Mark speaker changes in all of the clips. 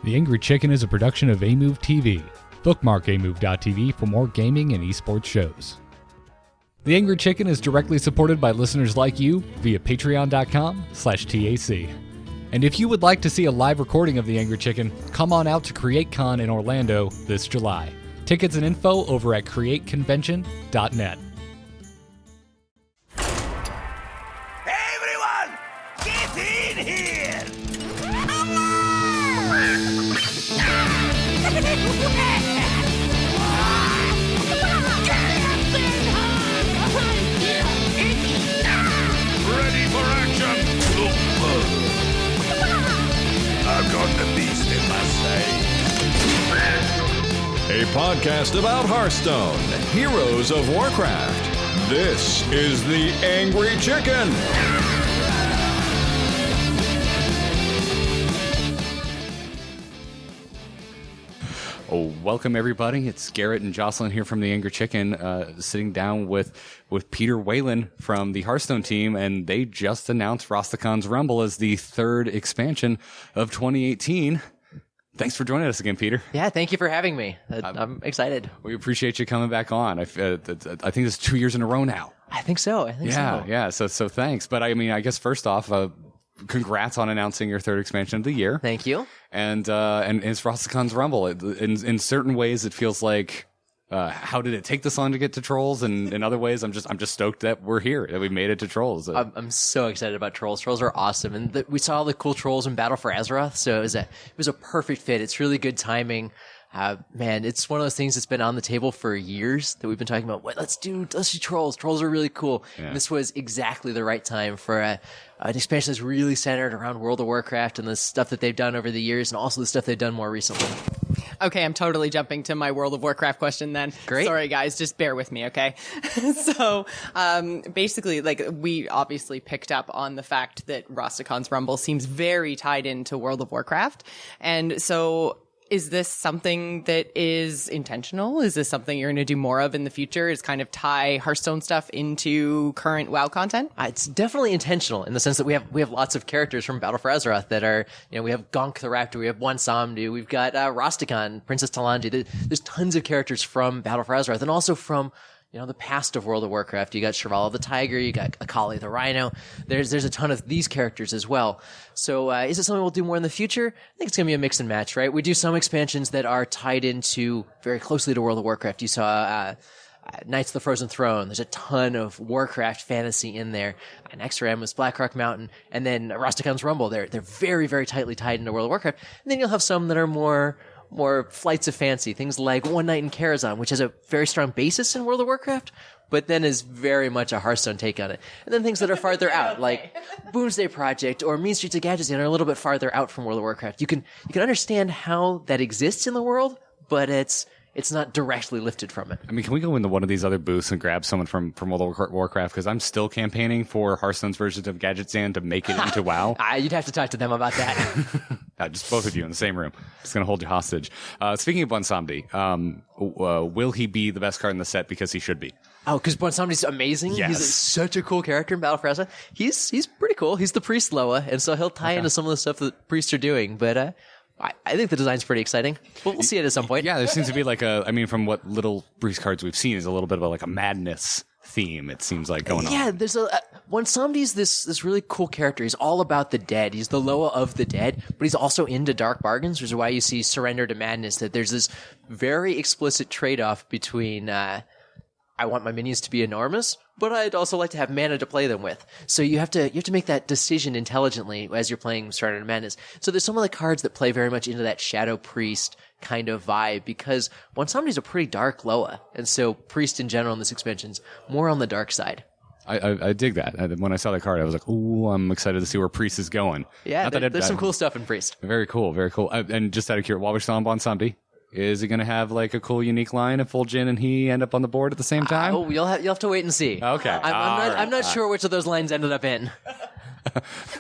Speaker 1: The Angry Chicken is a production of Amove TV. Bookmark amove.tv for more gaming and esports shows. The Angry Chicken is directly supported by listeners like you via patreon.com/TAC. And if you would like to see a live recording of The Angry Chicken, come on out to CreateCon in Orlando this July. Tickets and info over at createconvention.net.
Speaker 2: Hey everyone! Get in here!
Speaker 3: Ready for action!
Speaker 2: I've got the beast in my sight.
Speaker 3: A podcast about Hearthstone, Heroes of Warcraft. This is The Angry Chicken.
Speaker 1: Oh, welcome everybody. It's Garrett and Jocelyn here from The Angry Chicken, sitting down with Peter Whalen from the Hearthstone team, and they just announced Rastakhan's Rumble as the third expansion of 2018. Thanks for joining us again, Peter.
Speaker 4: Yeah, thank you for having me. I'm excited.
Speaker 1: We appreciate you coming back on. I think it's 2 years in a row now.
Speaker 4: I think so.
Speaker 1: Yeah. So thanks. But I mean, I guess first off, congrats on announcing your third expansion of the year.
Speaker 4: Thank you.
Speaker 1: And it's Rastakhan's Rumble. In certain ways, it feels like, how did it take this long to get to Trolls? And in other ways, I'm just stoked that we're here, that we made it to Trolls.
Speaker 4: I'm so excited about Trolls. Trolls are awesome, and we saw all the cool Trolls in Battle for Azeroth, so it was a perfect fit. It's really good timing. Man, it's one of those things that's been on the table for years that we've been talking about. Let's do Trolls. Trolls are really cool. Yeah. And this was exactly the right time for an expansion that's really centered around World of Warcraft and the stuff that they've done over the years, and also the stuff they've done more recently.
Speaker 5: Okay, I'm totally jumping to my World of Warcraft question then.
Speaker 4: Great.
Speaker 5: Sorry, guys, just bear with me, okay? So, basically, we obviously picked up on the fact that Rastakhan's Rumble seems very tied into World of Warcraft. And so, is this something that is intentional? Is this something you're going to do more of in the future? Is kind of tie Hearthstone stuff into current WoW content?
Speaker 4: It's definitely intentional in the sense that we have lots of characters from Battle for Azeroth that are, we have Gonk the Raptor, we have Wansamdu, we've got Rastakhan, Princess Talanji. There's tons of characters from Battle for Azeroth and also from the past of World of Warcraft. You got Shirvallah the Tiger, you got Akali the Rhino. There's a ton of these characters as well. So is it something we'll do more in the future? I think it's going to be a mix and match, right? We do some expansions that are tied into very closely to World of Warcraft. You saw Knights of the Frozen Throne. There's a ton of Warcraft fantasy in there. Next RAM was Blackrock Mountain, and then Rastakhan's Rumble. They're very, very tightly tied into World of Warcraft. And then you'll have some that are more flights of fancy, things like One Night in Karazhan, which has a very strong basis in World of Warcraft, but then is very much a Hearthstone take on it. And then things that are farther out, like Boomsday Project or Mean Streets of Gadgetzan, are a little bit farther out from World of Warcraft. You can understand how that exists in the world, but it's not directly lifted from it.
Speaker 1: I mean, can we go into one of these other booths and grab someone from World of Warcraft? Because I'm still campaigning for Hearthstone's version of Gadgetzan to make it into WoW.
Speaker 4: You'd have to talk to them about that.
Speaker 1: Just both of you in the same room. Just going to hold you hostage. Speaking of Wansamdi, will he be the best card in the set because he should be?
Speaker 4: Oh, because Wansamdi's amazing.
Speaker 1: Yes.
Speaker 4: He's such a cool character in Battle for Azeroth. He's pretty cool. He's the priest Loa, and so he'll tie into some of the stuff that priests are doing. But I think the design's pretty exciting. We'll see it at some point.
Speaker 1: Yeah, there seems to be from what little priest cards we've seen, is a little bit of a madness theme, it seems like, going on.
Speaker 4: Yeah, there's Wansamdi's this really cool character. He's all about the dead. He's the Loa of the dead, but he's also into dark bargains, which is why you see Surrender to Madness, that there's this very explicit trade-off between I want my minions to be enormous, but I'd also like to have mana to play them with. So you have to make that decision intelligently as you're playing Surrender to Madness. So there's some of the cards that play very much into that Shadow Priest kind of vibe, because Wansamdi's a pretty dark Loa, and so Priest in general in this expansion's more on the dark side.
Speaker 1: I dig that. When I saw that card, I was like, ooh, I'm excited to see where Priest is going.
Speaker 4: Yeah, there's some cool stuff in Priest.
Speaker 1: Very cool, very cool. And just out of curiosity, while we're still on Wansamdi, is he going to have a cool, unique line if Full Jin and he end up on the board at the same time?
Speaker 4: You'll have to wait and see.
Speaker 1: Okay.
Speaker 4: I'm not sure which of those lines ended up in.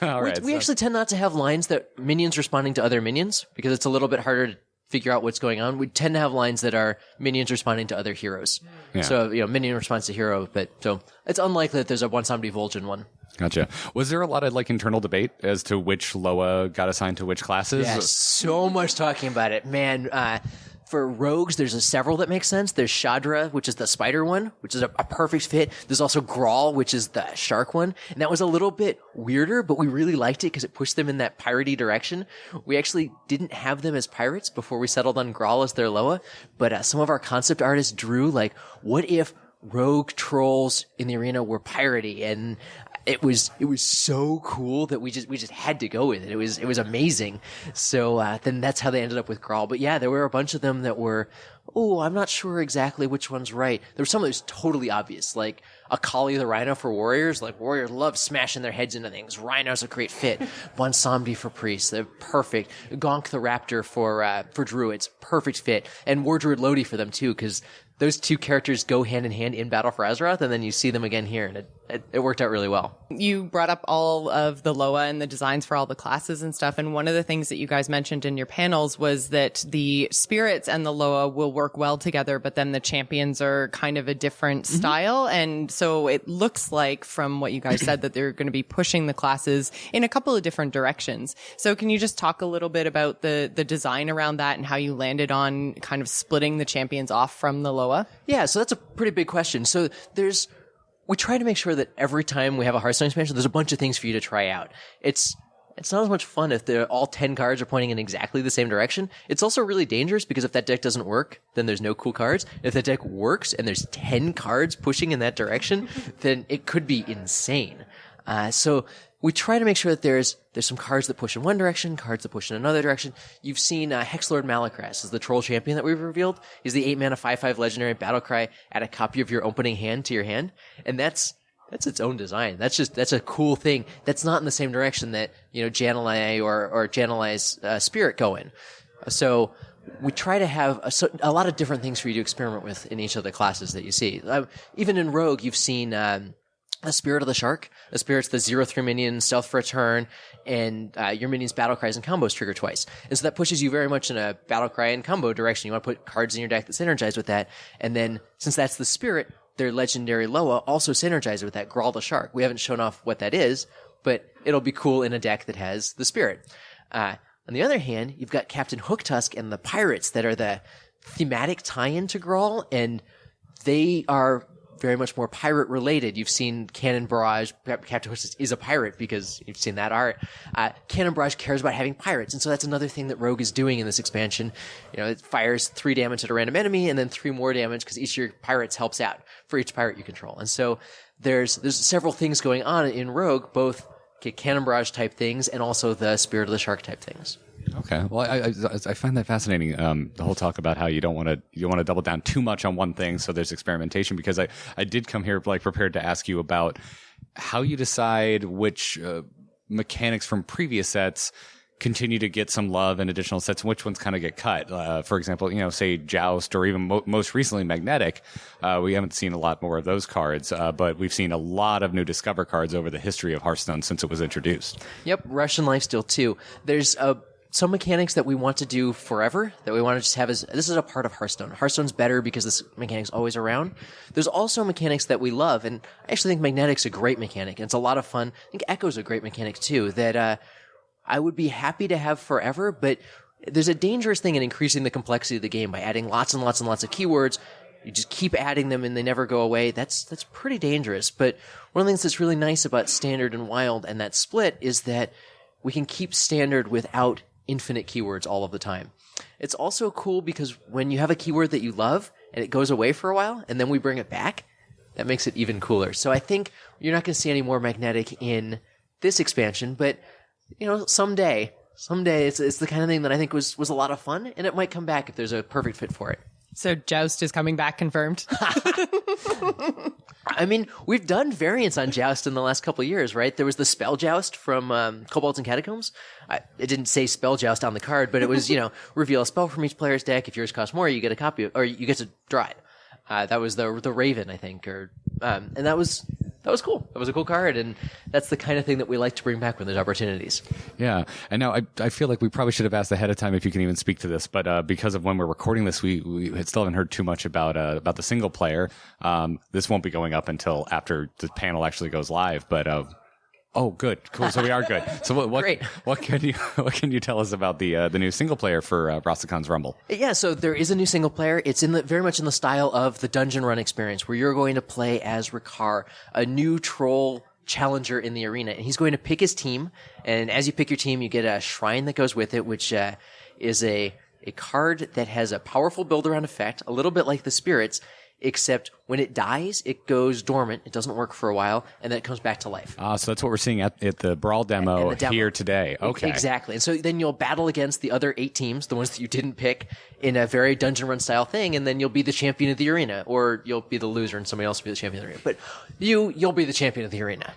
Speaker 4: We actually tend not to have lines that minions responding to other minions, because it's a little bit harder to figure out what's going on. We tend to have lines that are minions responding to other heroes. Yeah. So, minion responds to hero, but so it's unlikely that there's a Wansamdi Vol'jin one.
Speaker 1: Gotcha. Was there a lot of like internal debate as to which Loa got assigned to which classes?
Speaker 4: Yes, so much talking about it, man. For rogues, there's several that make sense. There's Shadra, which is the spider one, which is a perfect fit. There's also Grawl, which is the shark one. And that was a little bit weirder, but we really liked it because it pushed them in that piratey direction. We actually didn't have them as pirates before we settled on Grawl as their Loa. But some of our concept artists drew, like, what if rogue trolls in the arena were piratey? And it was so cool that we just had to go with it. It was amazing. So then that's how they ended up with Grawl. But yeah, there were a bunch of them that were, I'm not sure exactly which one's right. There was some that was totally obvious, like Akali the Rhino for warriors. Like warriors love smashing their heads into things. Rhino's a great fit. Bonsamdi for priests, they're perfect. Gonk the Raptor for druids, perfect fit. And War Druid Lodi for them too, because those two characters go hand in hand in Battle for Azeroth, and then you see them again here, and it worked out really well.
Speaker 5: You brought up all of the Loa and the designs for all the classes and stuff, and one of the things that you guys mentioned in your panels was that the spirits and the Loa will work well together, but then the champions are kind of a different style, and so it looks like, from what you guys said, that they're going to be pushing the classes in a couple of different directions. So can you just talk a little bit about the design around that and how you landed on kind of splitting the champions off from the Loa?
Speaker 4: Yeah, so that's a pretty big question. So we try to make sure that every time we have a Hearthstone expansion, there's a bunch of things for you to try out. It's not as much fun if all 10 cards are pointing in exactly the same direction. It's also really dangerous because if that deck doesn't work, then there's no cool cards. If that deck works and there's 10 cards pushing in that direction, then it could be insane. So we try to make sure that there's some cards that push in one direction, cards that push in another direction. You've seen Hexlord Malakras is the troll champion that we've revealed. He's the 8-mana 5/5 legendary battlecry. Add a copy of your opening hand to your hand, and that's its own design. That's a cool thing. That's not in the same direction that Jan'alai or Jan'alai's spirit go in. So we try to have a lot of different things for you to experiment with in each of the classes that you see. Even in Rogue, you've seen a Spirit of the Shark. The Spirit's the 0/3 minion, stealth for a turn, and your minions' battle cries and combos trigger twice. And so that pushes you very much in a battle cry and combo direction. You want to put cards in your deck that synergize with that. And then, since that's the Spirit, their legendary Loa also synergizes with that, Grawl the Shark. We haven't shown off what that is, but it'll be cool in a deck that has the Spirit. On the other hand, you've got Captain Hooktusk and the Pirates that are the thematic tie-in to Grawl, and they are very much more pirate related. You've seen Cannon Barrage. Captain Hooktusk is a pirate because you've seen that art. Cannon Barrage cares about having pirates, and so that's another thing that Rogue is doing in this expansion. It fires 3 damage at a random enemy and then 3 more damage because each of your pirates helps out for each pirate you control. And so there's several things going on in Rogue, both Cannon Barrage type things and also the Spirit of the Shark type things.
Speaker 1: Okay. Well, I find that fascinating. The whole talk about how you don't want to double down too much on one thing, so there's experimentation. Because I did come here prepared to ask you about how you decide which mechanics from previous sets continue to get some love in additional sets, and which ones kind of get cut. For example, say Joust, or even most recently Magnetic. We haven't seen a lot more of those cards, but we've seen a lot of new Discover cards over the history of Hearthstone since it was introduced.
Speaker 4: Yep, Russian Lifesteal too. There's some mechanics that we want to do forever, that we want to just have this is a part of Hearthstone. Hearthstone's better because this mechanic's always around. There's also mechanics that we love, and I actually think Magnetic's a great mechanic, and it's a lot of fun. I think Echo's a great mechanic too, that I would be happy to have forever, but there's a dangerous thing in increasing the complexity of the game by adding lots and lots and lots of keywords. You just keep adding them and they never go away. That's pretty dangerous. But one of the things that's really nice about Standard and Wild and that split is that we can keep Standard without infinite keywords all of the time. It's also cool because when you have a keyword that you love and it goes away for a while and then we bring it back, that makes it even cooler. So I think you're not going to see any more Magnetic in this expansion, but someday it's the kind of thing that I think was a lot of fun, and it might come back if there's a perfect fit for it.
Speaker 5: So Joust is coming back, confirmed.
Speaker 4: I mean, we've done variants on Joust in the last couple of years, right? There was the Spell Joust from Kobolds and Catacombs. It didn't say Spell Joust on the card, but it was, reveal a spell from each player's deck. If yours costs more, you get a copy of, or you get to draw it. That was the Raven, I think, and that was cool. That was a cool card, and that's the kind of thing that we like to bring back when there's opportunities.
Speaker 1: Yeah, and now I feel like we probably should have asked ahead of time if you can even speak to this, but because of when we're recording this, we still haven't heard too much about the single player. This won't be going up until after the panel actually goes live, but Oh, good, cool. So we are good. So
Speaker 4: Great.
Speaker 1: what can you tell us about the new single player for Rastakhan's Rumble?
Speaker 4: Yeah, so there is a new single player. It's very much in the style of the dungeon run experience, where you're going to play as Ricard, a new troll challenger in the arena, and he's going to pick his team. And as you pick your team, you get a shrine that goes with it, which is a card that has a powerful build-around effect, a little bit like the spirits, except when it dies, it goes dormant. It doesn't work for a while, and then it comes back to life.
Speaker 1: So that's what we're seeing at the Brawl demo, here today. Okay.
Speaker 4: Exactly. And so then you'll battle against the other 8 teams, the ones that you didn't pick, in a very dungeon run style thing, and then you'll be the champion of the arena, or you'll be the loser and somebody else will be the champion of the arena. But you'll be the champion of the arena.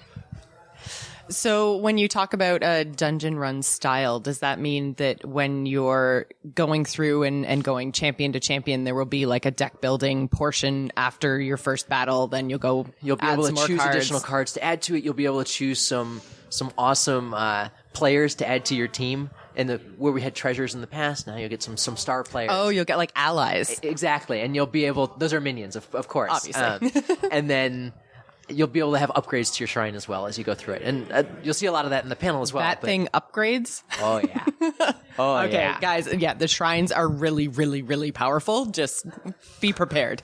Speaker 5: So when you talk about a dungeon run style, does that mean that when you're going through and going champion to champion, there will be like a deck building portion after your first battle? Then you'll be
Speaker 4: able to choose additional cards to add to it. You'll be able to choose some awesome players to add to your team. And where we had treasures in the past, now you'll get some star players.
Speaker 5: Oh, you'll get like allies.
Speaker 4: Exactly. And you'll be able, those are minions, of course.
Speaker 5: Obviously.
Speaker 4: And then you'll be able to have upgrades to your shrine as well as you go through it. And you'll see a lot of that in the panel as well.
Speaker 5: That thing upgrades?
Speaker 4: Oh, yeah. Oh,
Speaker 5: okay,
Speaker 4: yeah.
Speaker 5: guys, yeah, the shrines are really, really, really powerful. Just be prepared.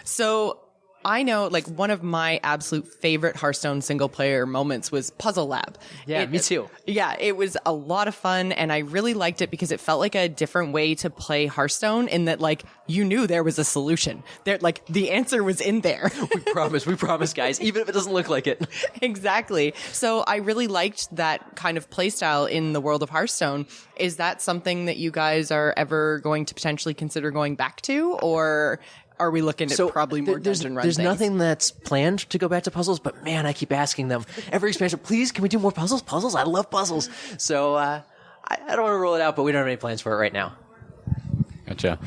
Speaker 5: So I know, like, one of my absolute favorite Hearthstone single-player moments was Puzzle Lab.
Speaker 4: Yeah, me too.
Speaker 5: Yeah, it was a lot of fun, and I really liked it because it felt like a different way to play Hearthstone in that, like, you knew there was a solution. There, like, the answer was in there.
Speaker 4: We promise, guys, even if it doesn't look like it.
Speaker 5: Exactly. So I really liked that kind of playstyle in the world of Hearthstone. Is that something that you guys are ever going to potentially consider going back to, or are we looking at probably more dungeon run
Speaker 4: There's
Speaker 5: things?
Speaker 4: nothing that's planned to go back to puzzles, but man, I keep asking them every expansion, please, can we do more puzzles? Puzzles? I love puzzles. So I don't want to rule it out, but we don't have any plans for it right now.
Speaker 1: Gotcha.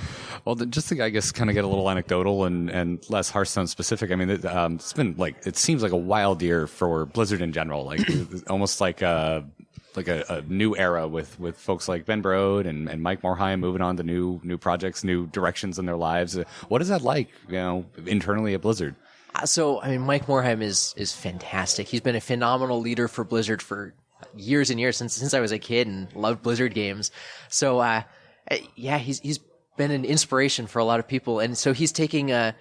Speaker 1: Well, just to, I guess, kind of get a little anecdotal and less Hearthstone specific. I mean, it's been like, it seems like a wild year for Blizzard in general. Like almost like a new era with folks like Ben Brode and Mike Morhaime moving on to new projects, new directions in their lives. What is that like, internally at Blizzard?
Speaker 4: So, I mean, Mike Morhaime is fantastic. He's been a phenomenal leader for Blizzard for years and years, since I was a kid and loved Blizzard games. So, yeah, he's been an inspiration for a lot of people. And so he's taking a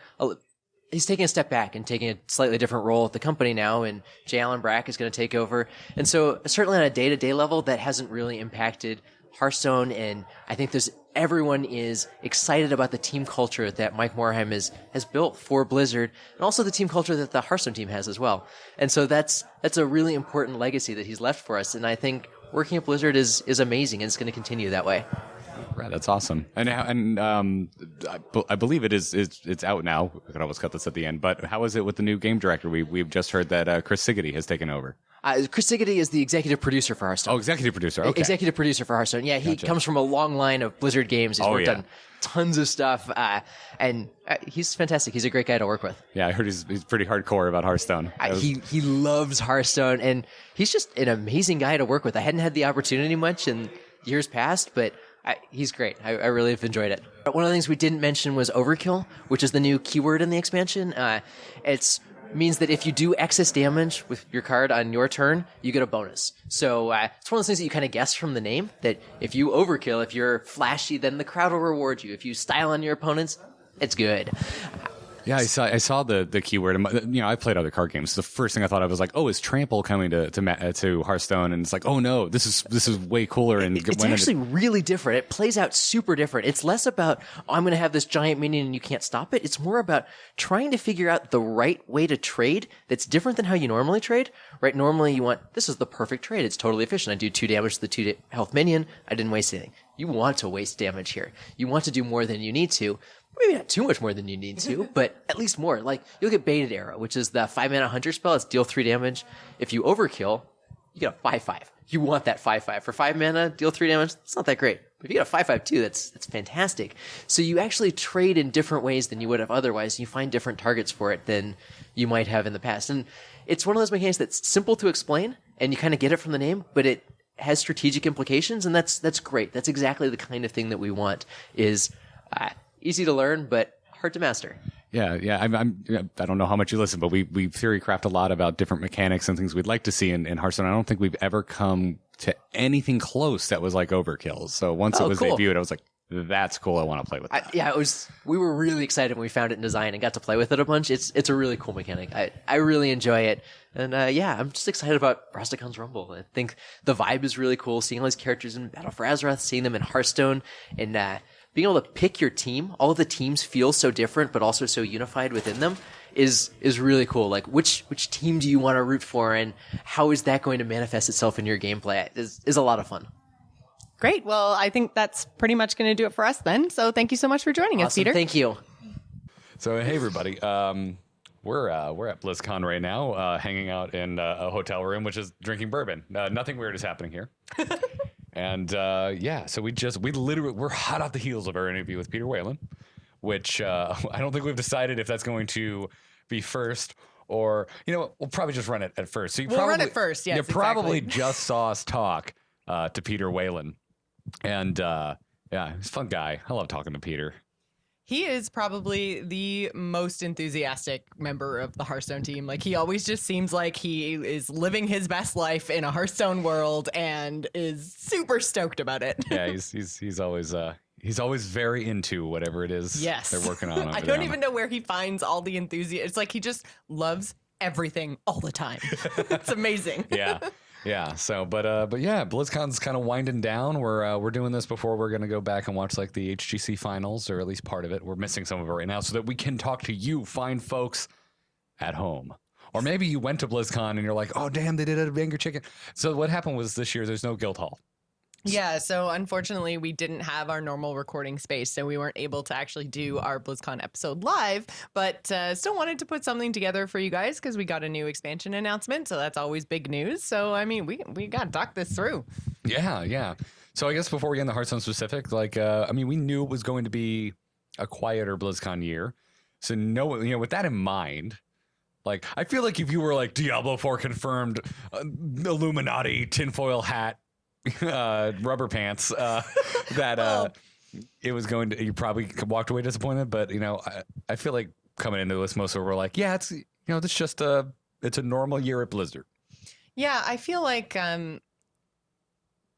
Speaker 4: step back and taking a slightly different role at the company now, and Jay Allen Brack is going to take over. And so certainly on a day-to-day level, that hasn't really impacted Hearthstone, and I think everyone is excited about the team culture that Mike Morhaime has built for Blizzard, and also the team culture that the Hearthstone team has as well. And so that's a really important legacy that he's left for us, and I think working at Blizzard is amazing, and it's going to continue that way.
Speaker 1: Right, that's awesome. And I believe it's out now. I could always cut this at the end. But how is it with the new game director? We've just heard that Chris Siggety has taken over.
Speaker 4: Chris Siggety is the executive producer for Hearthstone.
Speaker 1: Oh, executive producer. Okay.
Speaker 4: Executive producer for Hearthstone. Yeah, he comes from a long line of Blizzard games. He's worked on tons of stuff, and he's fantastic. He's a great guy to work with.
Speaker 1: Yeah, I heard he's pretty hardcore about Hearthstone.
Speaker 4: He loves Hearthstone, and he's just an amazing guy to work with. I hadn't had the opportunity much in years past, but he's great. I really have enjoyed it. One of the things we didn't mention was overkill, which is the new keyword in the expansion. It means that if you do excess damage with your card on your turn, you get a bonus. So it's one of those things that you kind of guess from the name, that if you overkill, if you're flashy, then the crowd will reward you. If you style on your opponents, it's good.
Speaker 1: Yeah, I saw the keyword. I played other card games. The first thing I thought of was like, oh, is Trample coming to Hearthstone? And it's like, oh no, this is way cooler. And
Speaker 4: it's actually really different. It plays out super different. It's less about, I'm going to have this giant minion and you can't stop it. It's more about trying to figure out the right way to trade that's different than how you normally trade. Right? Normally you want, this is the perfect trade. It's totally efficient. I do 2 damage to the 2 health minion. I didn't waste anything. You want to waste damage here. You want to do more than you need to. Maybe not too much more than you need to, but at least more. Like, you'll get Baited Arrow, which is the 5-mana hunter spell. It's deal 3 damage. If you overkill, you get a 5/5. You want that 5/5. For 5 mana, deal 3 damage, it's not that great. But if you get a 5/5 too, that's fantastic. So you actually trade in different ways than you would have otherwise. You find different targets for it than you might have in the past. And it's one of those mechanics that's simple to explain, and you kind of get it from the name, but it has strategic implications, and that's great. That's exactly the kind of thing that we want, is easy to learn, but hard to master.
Speaker 1: Yeah. I don't know how much you listen, but we theory craft a lot about different mechanics and things we'd like to see in Hearthstone. I don't think we've ever come to anything close that was like overkill. So once it was
Speaker 4: cool.
Speaker 1: debuted, I was like, that's cool. I want to play with that.
Speaker 4: We were really excited when we found it in design and got to play with it a bunch. It's a really cool mechanic. I really enjoy it. And I'm just excited about Rastakhan's Rumble. I think the vibe is really cool. Seeing all these characters in Battle for Azeroth, seeing them in Hearthstone, and being able to pick your team. All of the teams feel so different, but also so unified within them is really cool. Like which team do you want to root for, and how is that going to manifest itself in your gameplay? Is a lot of fun.
Speaker 5: Great. Well, I think that's pretty much going to do it for us then. So thank you so much for joining us, Peter.
Speaker 4: Thank you.
Speaker 1: So, hey, everybody. We're at BlizzCon right now, hanging out in a hotel room, which is drinking bourbon. Nothing weird is happening here. And so we're hot off the heels of our interview with Peter Whalen, which I don't think we've decided if that's going to be first or, we'll probably just run it at first. So
Speaker 5: run it first, yes,
Speaker 1: You probably
Speaker 5: exactly.
Speaker 1: just saw us talk to Peter Whalen. And he's a fun guy. I love talking to Peter.
Speaker 5: He is probably the most enthusiastic member of the Hearthstone team. Like, he always just seems like he is living his best life in a Hearthstone world and is super stoked about it.
Speaker 1: Yeah, he's always very into whatever it is they're working on.
Speaker 5: I don't even know where he finds all the enthusiasm. It's like he just loves everything all the time. It's amazing.
Speaker 1: Yeah. So, but BlizzCon's kind of winding down. We're doing this before we're gonna go back and watch like the HGC finals, or at least part of it. We're missing some of it right now, so that we can talk to you, fine folks at home. Or maybe you went to BlizzCon and you're like, oh damn, they did it at Angry Chicken. So what happened was this year there's no guild hall.
Speaker 5: Yeah, so unfortunately, we didn't have our normal recording space, so we weren't able to actually do our BlizzCon episode live, but still wanted to put something together for you guys because we got a new expansion announcement, so that's always big news. So, I mean, we got to talk this through.
Speaker 1: Yeah. So I guess before we get into Hearthstone specific, we knew it was going to be a quieter BlizzCon year. So with that in mind, like, I feel like if you were like Diablo 4 confirmed, Illuminati, tinfoil hat, rubber pants, it was going to, you probably walked away disappointed, but I feel like coming into this, most of it were like, yeah, it's it's just it's a normal year at Blizzard.
Speaker 5: Yeah, I feel like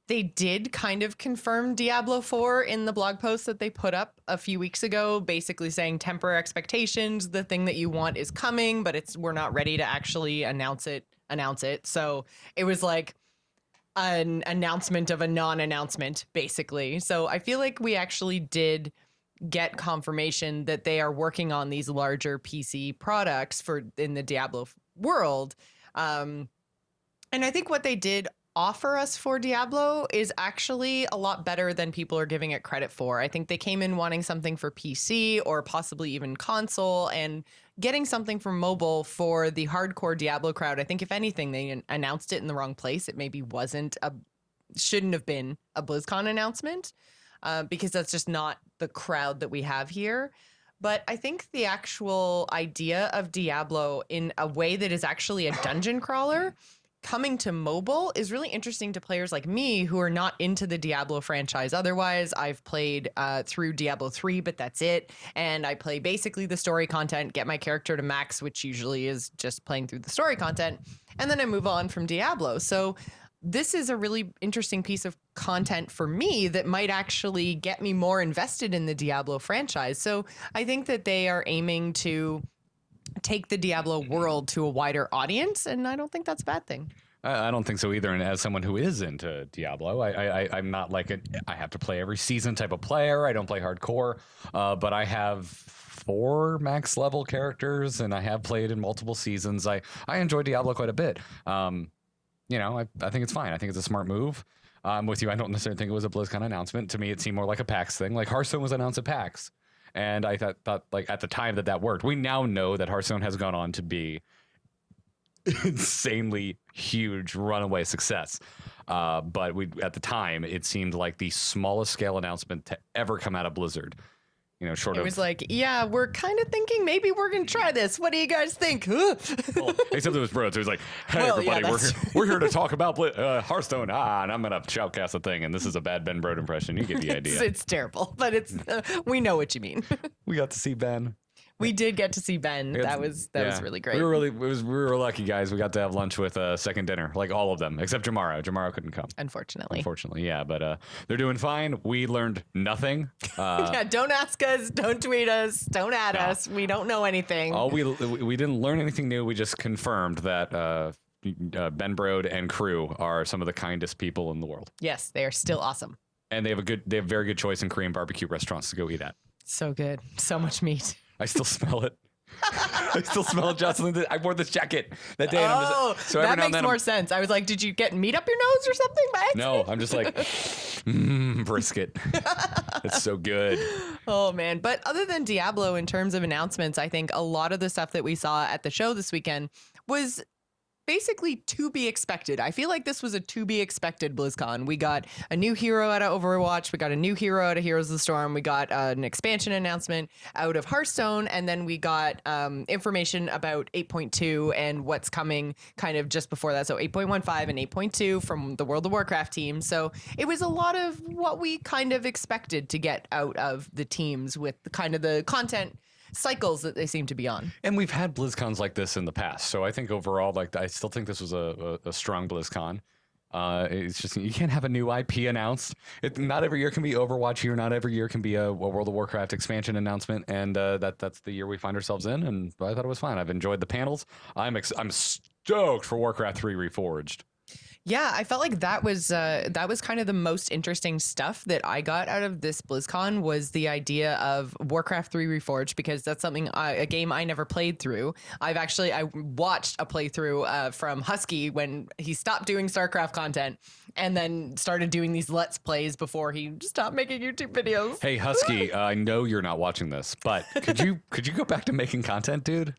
Speaker 5: they did kind of confirm Diablo 4 in the blog post that they put up a few weeks ago, basically saying temper expectations, the thing that you want is coming, but we're not ready to actually announce it. So it was like an announcement of a non-announcement, basically. So I feel like we actually did get confirmation that they are working on these larger PC products in the Diablo world. And I think what they did offer us for Diablo is actually a lot better than people are giving it credit for. I think they came in wanting something for PC or possibly even console, and getting something for mobile for the hardcore Diablo crowd. I think if anything, they announced it in the wrong place. It maybe shouldn't have been a BlizzCon announcement, because that's just not the crowd that we have here. But I think the actual idea of Diablo in a way that is actually a dungeon crawler coming to mobile is really interesting to players like me who are not into the Diablo franchise. Otherwise, I've played through Diablo 3, but that's it. And I play basically the story content, get my character to max, which usually is just playing through the story content, and then I move on from Diablo. So this is a really interesting piece of content for me that might actually get me more invested in the Diablo franchise. So I think that they are aiming to take the Diablo world to a wider audience, and I don't think that's a bad thing.
Speaker 1: I don't think so either. And as someone who is into Diablo, I'm not like I have to play every season type of player. I don't play hardcore, but I have 4 max level characters, and I have played in multiple seasons. I enjoy Diablo quite a bit. I think it's fine. I think it's a smart move. I'm with you. I don't necessarily think it was a BlizzCon announcement. To me, it seemed more like a PAX thing. Like Hearthstone was announced at PAX. And I thought like at the time that worked. We now know that Hearthstone has gone on to be insanely huge runaway success. But at the time, it seemed like the smallest scale announcement to ever come out of Blizzard. It
Speaker 5: was like, yeah, we're kind of thinking maybe we're going to try this. What do you guys think?
Speaker 1: Well, except it was Bro. So it was like, hey, everybody, we're here to talk about Hearthstone. And I'm going to shoutcast a thing. And this is a bad Ben Brode impression. You get the idea.
Speaker 5: It's terrible, but we know what you mean.
Speaker 1: We got to see Ben.
Speaker 5: We did get to see Ben. That was really great.
Speaker 3: We were lucky, guys. We got to have lunch with second dinner, like all of them, except Jamaro. Jamaro couldn't come. Unfortunately, yeah. But they're doing fine. We learned nothing.
Speaker 5: Yeah, don't ask us. Don't tweet us. Don't add us. We don't know anything.
Speaker 3: We didn't learn anything new. We just confirmed that Ben Brode and crew are some of the kindest people in the world.
Speaker 5: Yes, they are still awesome.
Speaker 3: And they have very good choice in Korean barbecue restaurants to go eat at.
Speaker 5: So good. So much meat.
Speaker 3: I still smell it. I still smell it, Jocelyn. I wore this jacket that day.
Speaker 5: So that makes more sense. I was like, did you get meat up your nose or something by accident?
Speaker 3: No, I'm just like, brisket. It's so good.
Speaker 5: Oh, man. But other than Diablo, in terms of announcements, I think a lot of the stuff that we saw at the show this weekend was basically to be expected. I feel like this was a to be expected BlizzCon. We got a new hero out of Overwatch. We got a new hero out of Heroes of the Storm. We got an expansion announcement out of Hearthstone. And then we got information about 8.2 and what's coming kind of just before that. So 8.15 and 8.2 from the World of Warcraft team. So it was a lot of what we kind of expected to get out of the teams with kind of the content cycles that they seem to be on.
Speaker 3: And we've had BlizzCons like this in the past. So I think overall, like, I still think this was a strong BlizzCon. It's just, you can't have a new IP announced. Not every year can be Overwatch year. Not every year can be a World of Warcraft expansion announcement. And that's the year we find ourselves in. And I thought it was fine. I've enjoyed the panels. I'm stoked for Warcraft 3 Reforged.
Speaker 5: Yeah, I felt like that was kind of the most interesting stuff that I got out of this BlizzCon was the idea of Warcraft 3 Reforged, because that's something a game I never played through. I watched a playthrough from Husky when he stopped doing StarCraft content and then started doing these Let's Plays before he stopped making YouTube videos.
Speaker 3: Hey Husky, I know you're not watching this, but could you go back to making content, dude?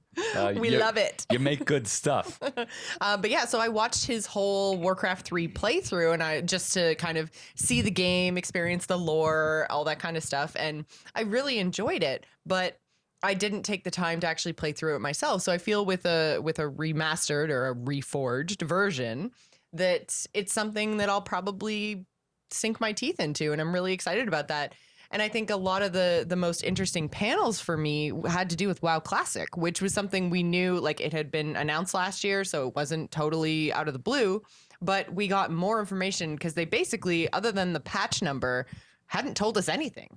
Speaker 5: We love it.
Speaker 3: You make good stuff.
Speaker 5: But yeah, so I watched his whole Warcraft 3 playthrough, and I just to kind of see the game, experience the lore, all that kind of stuff, and I really enjoyed it. But I didn't take the time to actually play through it myself. So I feel with a remastered or a reforged version that it's something that I'll probably sink my teeth into, and I'm really excited about that. And I think a lot of the most interesting panels for me had to do with WoW Classic, which was something we knew, like, it had been announced last year, so it wasn't totally out of the blue. But we got more information because they basically, other than the patch number, hadn't told us anything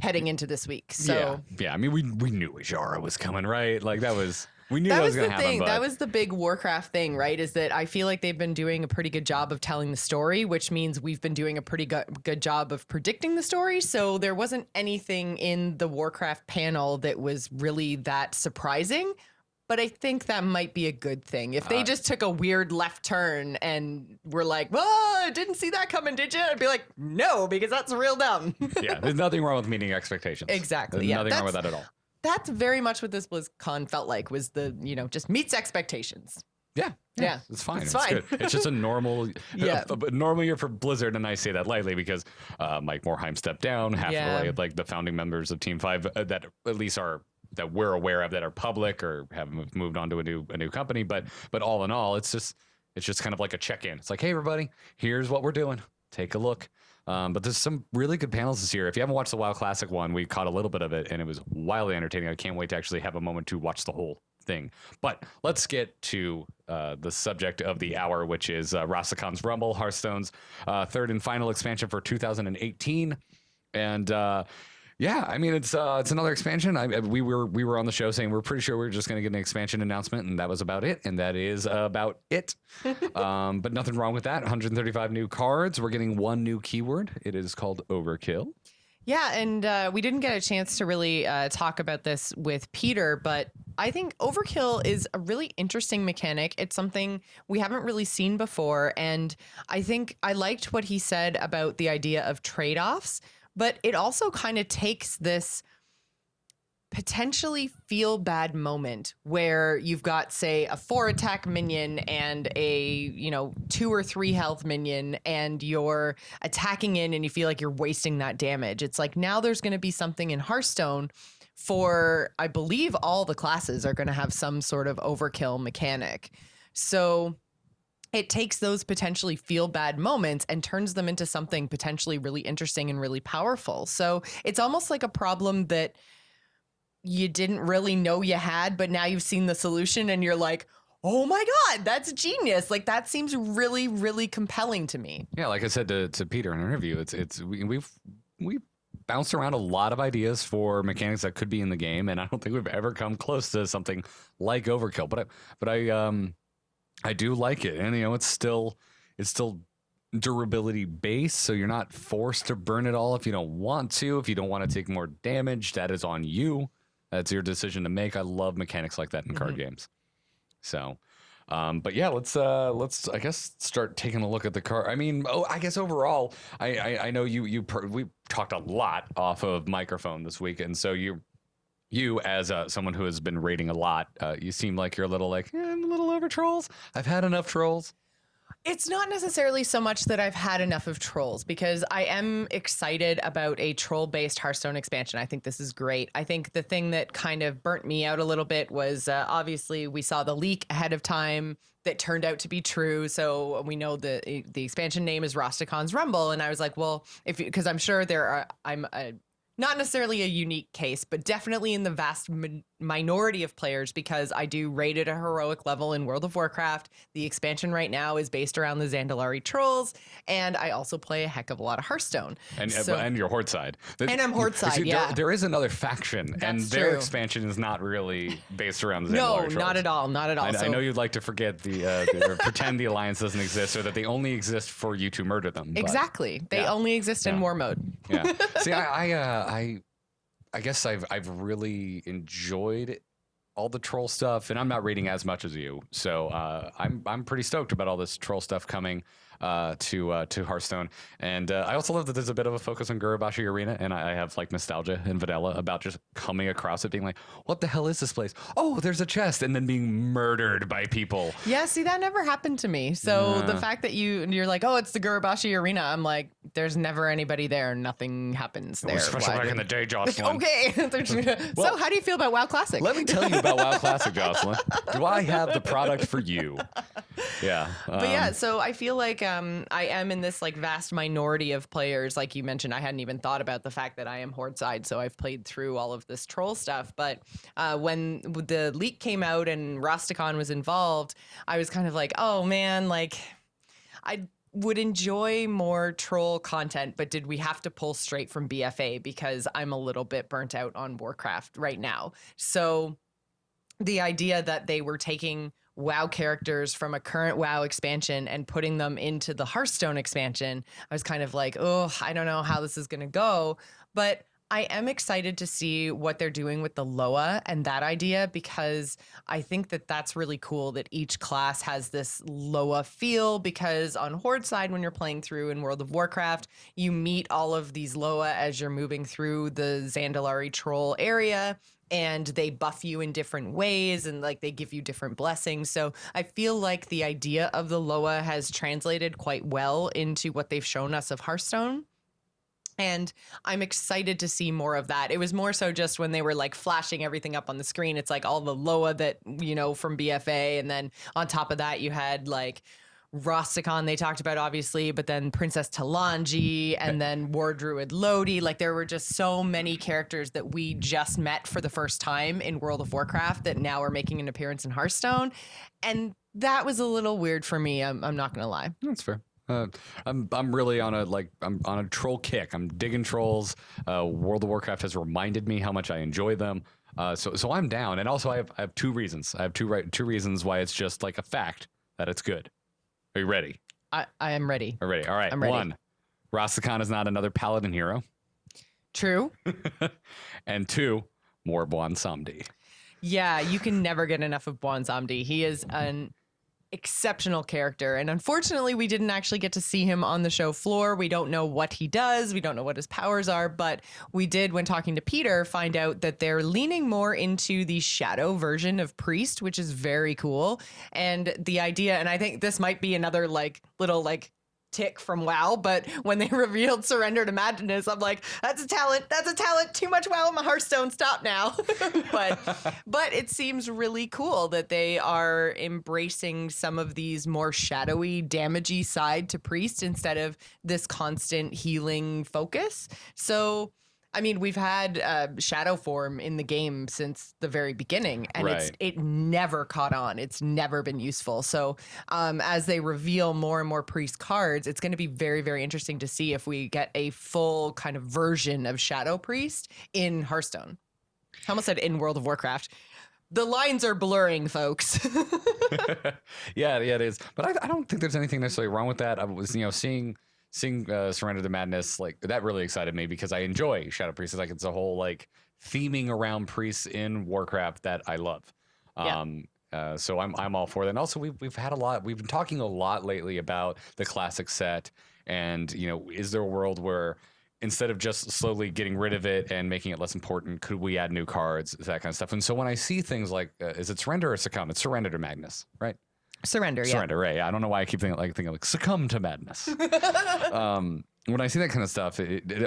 Speaker 5: heading into this week. So
Speaker 3: yeah. I mean, we knew Ajara was coming, right? Like we knew that was going to happen. But
Speaker 5: that was the big Warcraft thing, right? Is that I feel like they've been doing a pretty good job of telling the story, which means we've been doing a pretty good job of predicting the story. So there wasn't anything in the Warcraft panel that was really that surprising. But I think that might be a good thing. If they just took a weird left turn and were like, "Oh, didn't see that coming, did you?" I'd be like, "No, because that's real dumb."
Speaker 3: Yeah, there's nothing wrong with meeting expectations.
Speaker 5: Exactly.
Speaker 3: There's nothing wrong with that at all.
Speaker 5: That's very much what this BlizzCon felt like, was just meets expectations.
Speaker 3: Yeah. It's fine.
Speaker 5: It's fine.
Speaker 3: Good. It's just a normal, normal year for Blizzard, and I say that lightly because Mike Morhaime stepped down half the way. Like the founding members of Team 5 that at least that we're aware of that are public or have moved on to a new company. But all in all, it's just kind of like a check-in. It's like, hey everybody, here's what we're doing. Take a look. But there's some really good panels this year. If you haven't watched the WoW Classic one, we caught a little bit of it, and it was wildly entertaining. I can't wait to actually have a moment to watch the whole thing. But let's get to the subject of the hour, which is Rastakhan's Rumble, Hearthstone's third and final expansion for 2018. And yeah, I mean, it's another expansion. We were on the show saying we're pretty sure we're just going to get an expansion announcement, and that was about it. And that is about it. But nothing wrong with that. 135 new cards. We're getting one new keyword. It is called Overkill.
Speaker 5: Yeah, and we didn't get a chance to really talk about this with Peter, but I think Overkill is a really interesting mechanic. It's something we haven't really seen before, and I think I liked what he said about the idea of trade-offs. But it also kind of takes this potentially feel bad moment where you've got, say, a 4 attack minion and a 2 or 3 health minion, and you're attacking in and you feel like you're wasting that damage. It's like now there's going to be something in Hearthstone for, I believe, all the classes are going to have some sort of overkill mechanic. So it takes those potentially feel bad moments and turns them into something potentially really interesting and really powerful. So it's almost like a problem that you didn't really know you had, but now you've seen the solution and you're like, oh my God, that's genius. Like that seems really, really compelling to me.
Speaker 3: Yeah, like I said to Peter in an interview, we've bounced around a lot of ideas for mechanics that could be in the game, and I don't think we've ever come close to something like Overkill. But I do like it, and it's still durability based, so you're not forced to burn it all if you don't want to. If you don't want to take more damage, that is on you. That's your decision to make. I love mechanics like that in card games. So, but yeah, let's I guess start taking a look at the card. I mean, I guess overall, I know we talked a lot off of microphone this week, and so you as someone who has been rating a lot, you seem like you're a little like I'm a little over trolls. I've had enough trolls.
Speaker 5: It's not necessarily so much that I've had enough of trolls, because I am excited about a troll-based Hearthstone expansion. I think this is great. I think the thing that kind of burnt me out a little bit was obviously we saw the leak ahead of time that turned out to be true. So we know the expansion name is Rastakhan's Rumble. And I was like, well, because I'm sure I'm not necessarily a unique case, but definitely in the vast minority of players, because I do rate at a heroic level in World of Warcraft. The expansion right now is based around the Zandalari trolls, and I also play a heck of a lot of Hearthstone.
Speaker 3: And you're Horde side.
Speaker 5: And I'm Horde side, yeah.
Speaker 3: There is another faction, and their expansion is not really based around the Zandalari trolls.
Speaker 5: No, not at all, not at all.
Speaker 3: I know you'd like to forget or pretend the alliance doesn't exist, or that they only exist for you to murder them.
Speaker 5: Exactly. They only exist in war mode.
Speaker 3: Yeah. See, I guess I've really enjoyed all the troll stuff, and I'm not reading as much as you, so I'm pretty stoked about all this troll stuff coming to Hearthstone. And I also love that there's a bit of a focus on Gurubashi Arena, and I have like nostalgia in Videla about just coming across it being like, what the hell is this place? Oh, there's a chest, and then being murdered by people.
Speaker 5: Yeah, see, that never happened to me. So the fact that you're like, oh, it's the Gurubashi Arena, I'm like, there's never anybody there. Nothing happens there.
Speaker 3: Especially back in the day, Jocelyn.
Speaker 5: Okay. So how do you feel about WoW Classic?
Speaker 3: Let me tell you about WoW Classic, Jocelyn. Do I have the product for you? Yeah.
Speaker 5: But yeah, so I feel like I am in this like vast minority of players. Like you mentioned, I hadn't even thought about the fact that I am Horde side, so I've played through all of this troll stuff. But when the leak came out and Rastakhan was involved, I was kind of like, oh man, like I would enjoy more troll content, but did we have to pull straight from BFA, because I'm a little bit burnt out on Warcraft right now. So the idea that they were taking WoW characters from a current WoW expansion and putting them into the Hearthstone expansion, I was kind of like, oh, I don't know how this is going to go. But I am excited to see what they're doing with the Loa and that idea, because I think that that's really cool that each class has this Loa feel, because on Horde side, when you're playing through in World of Warcraft, you meet all of these Loa as you're moving through the Zandalari troll area, and they buff you in different ways, and like they give you different blessings. So I feel like the idea of the Loa has translated quite well into what they've shown us of Hearthstone. And I'm excited to see more of that. It was more so just when they were like flashing everything up on the screen. It's like all the Loa that, from BFA. And then on top of that, you had like Rastakhan they talked about, obviously, but then Princess Talanji and then War Druid Lodi. Like there were just so many characters that we just met for the first time in World of Warcraft that now are making an appearance in Hearthstone. And that was a little weird for me. I'm not going to lie.
Speaker 3: That's fair. I'm really on a troll kick. I'm digging trolls. World of Warcraft has reminded me how much I enjoy them. So I'm down. And also I have two reasons. I have two reasons why it's just like a fact that it's good. Are you ready?
Speaker 5: I am ready.
Speaker 3: Are ready? All right.
Speaker 5: I'm ready.
Speaker 3: 1, Rastakhan is not another paladin hero.
Speaker 5: True.
Speaker 3: And 2, more Bwansamdi.
Speaker 5: Yeah, you can never get enough of Bwansamdi. He is an exceptional character, and unfortunately we didn't actually get to see him on the show floor. We don't know what he does, we don't know what his powers are, but we did, when talking to Peter, find out that they're leaning more into the shadow version of Priest, which is very cool. And the idea, and I think this might be another little tick from WoW, but when they revealed Surrender to Madness, I'm like, that's a talent, too much WoW in my Hearthstone, stop now. but it seems really cool that they are embracing some of these more shadowy, damagey side to Priest instead of this constant healing focus. So I mean, we've had shadow form in the game since the very beginning, and it never caught on. It's never been useful. So as they reveal more and more priest cards, it's going to be very, very interesting to see if we get a full kind of version of Shadow Priest in Hearthstone. I almost said in World of Warcraft. The lines are blurring, folks.
Speaker 3: Yeah, it is. But I don't think there's anything necessarily wrong with that. I was, seeing Surrender to Madness, like that really excited me because I enjoy Shadow Priests. Like it's a whole like theming around priests in Warcraft that I love. So I'm all for that. And also we've been talking a lot lately about the classic set, and is there a world where instead of just slowly getting rid of it and making it less important, could we add new cards, that kind of stuff? And so when I see things like, is it Surrender or Succumb? It's Surrender to Madness, right?
Speaker 5: Surrender,
Speaker 3: right? I don't know why I keep thinking like Succumb to Madness. When I see that kind of stuff,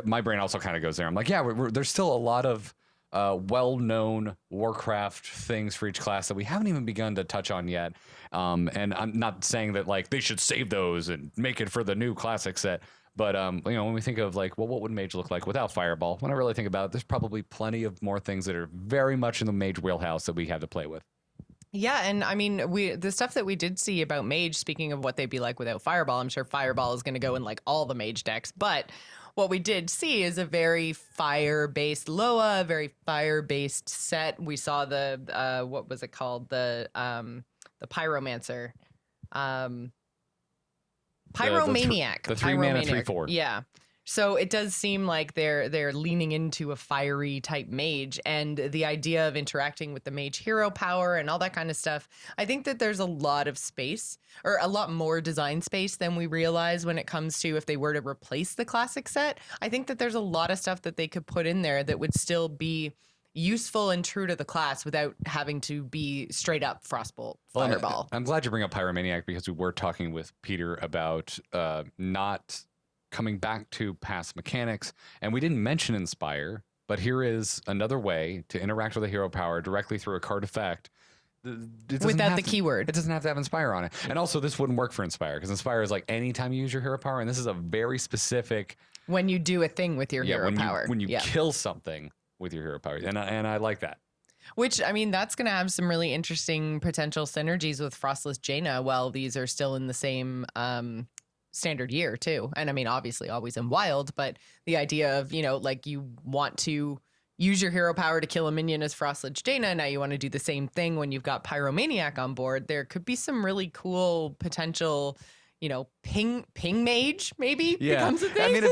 Speaker 3: my brain also kind of goes there. I'm like, there's still a lot of well-known Warcraft things for each class that we haven't even begun to touch on yet. And I'm not saying that like they should save those and make it for the new classic set. But when we think of like, well, what would Mage look like without Fireball? When I really think about it, there's probably plenty of more things that are very much in the Mage wheelhouse that we have to play with.
Speaker 5: Yeah, and I mean, the stuff that we did see about Mage, speaking of what they'd be like without Fireball, I'm sure Fireball is going to go in like all the Mage decks, but what we did see is a very fire-based Loa, a very fire-based set. We saw the, what was it called? The Pyromancer. Pyromaniac.
Speaker 3: The 3-mana 3/4.
Speaker 5: Yeah. So it does seem like they're leaning into a fiery type mage, and the idea of interacting with the mage hero power and all that kind of stuff. I think that there's a lot of space, or a lot more design space than we realize when it comes to if they were to replace the classic set. I think that there's a lot of stuff that they could put in there that would still be useful and true to the class without having to be straight up Frostbolt, Fireball.
Speaker 3: I'm glad you bring up Pyromaniac because we were talking with Peter about not coming back to past mechanics, and we didn't mention Inspire, but here is another way to interact with a hero power directly through a card effect
Speaker 5: without the keyword.
Speaker 3: It doesn't have to have Inspire on it. And also this wouldn't work for Inspire because Inspire is like anytime you use your hero power, and this is a very specific
Speaker 5: when you do a thing with your hero power.
Speaker 3: When you kill something with your hero power. And I like that.
Speaker 5: Which, I mean, that's going to have some really interesting potential synergies with Frostless Jaina while these are still in the same standard year too. And I mean, obviously always in wild, but the idea of, like you want to use your hero power to kill a minion as Frostless Jaina. Now you want to do the same thing when you've got Pyromaniac on board. There could be some really cool potential, ping mage maybe becomes a thing.
Speaker 3: I mean,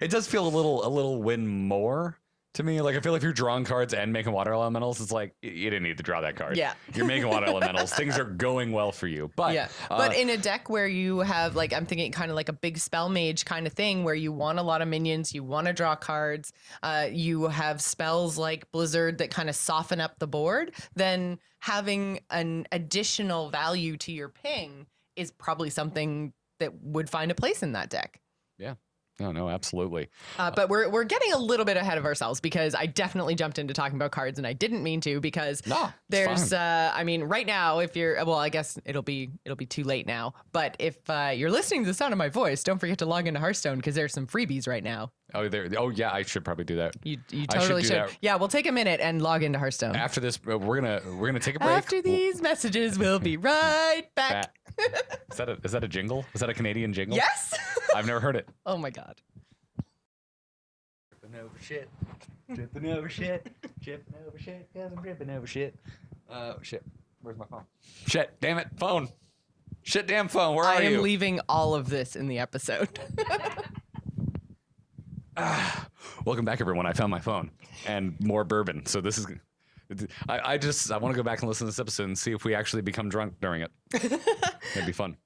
Speaker 3: it does feel a little win more to me. Like I feel like if you're drawing cards and making water elementals, it's like you didn't need to draw that card.
Speaker 5: Yeah,
Speaker 3: you're making water elementals. Things are going well for you. But
Speaker 5: but in a deck where you have like, I'm thinking kind of like a big spell mage kind of thing where you want a lot of minions, you want to draw cards, you have spells like Blizzard that kind of soften up the board, then having an additional value to your ping is probably something that would find a place in that deck.
Speaker 3: Yeah. No, absolutely.
Speaker 5: But we're getting a little bit ahead of ourselves because I definitely jumped into talking about cards and I didn't mean to because there's I mean right now if you're I guess it'll be too late now, but if you're listening to the sound of my voice, don't forget to log into Hearthstone because there's some freebies right now.
Speaker 3: Oh yeah, I should probably do that.
Speaker 5: You totally should. Yeah, we'll take a minute and log into Hearthstone.
Speaker 3: After this, we're gonna take a break.
Speaker 5: After these messages, we'll be right back.
Speaker 3: Is that a jingle? Is that a Canadian jingle?
Speaker 5: Yes.
Speaker 3: I've never heard it.
Speaker 5: Oh my god.
Speaker 3: Tripping over shit. Tripping over shit. Tripping over shit. Cause I'm tripping over shit. Shit. Where's my phone? Shit. Damn it. Phone. Shit. Damn phone. Where are you?
Speaker 5: I am leaving all of this in the episode.
Speaker 3: Welcome back, everyone. I found my phone and more bourbon. So this is. I want to go back and listen to this episode and see if we actually become drunk during it. That'd be fun.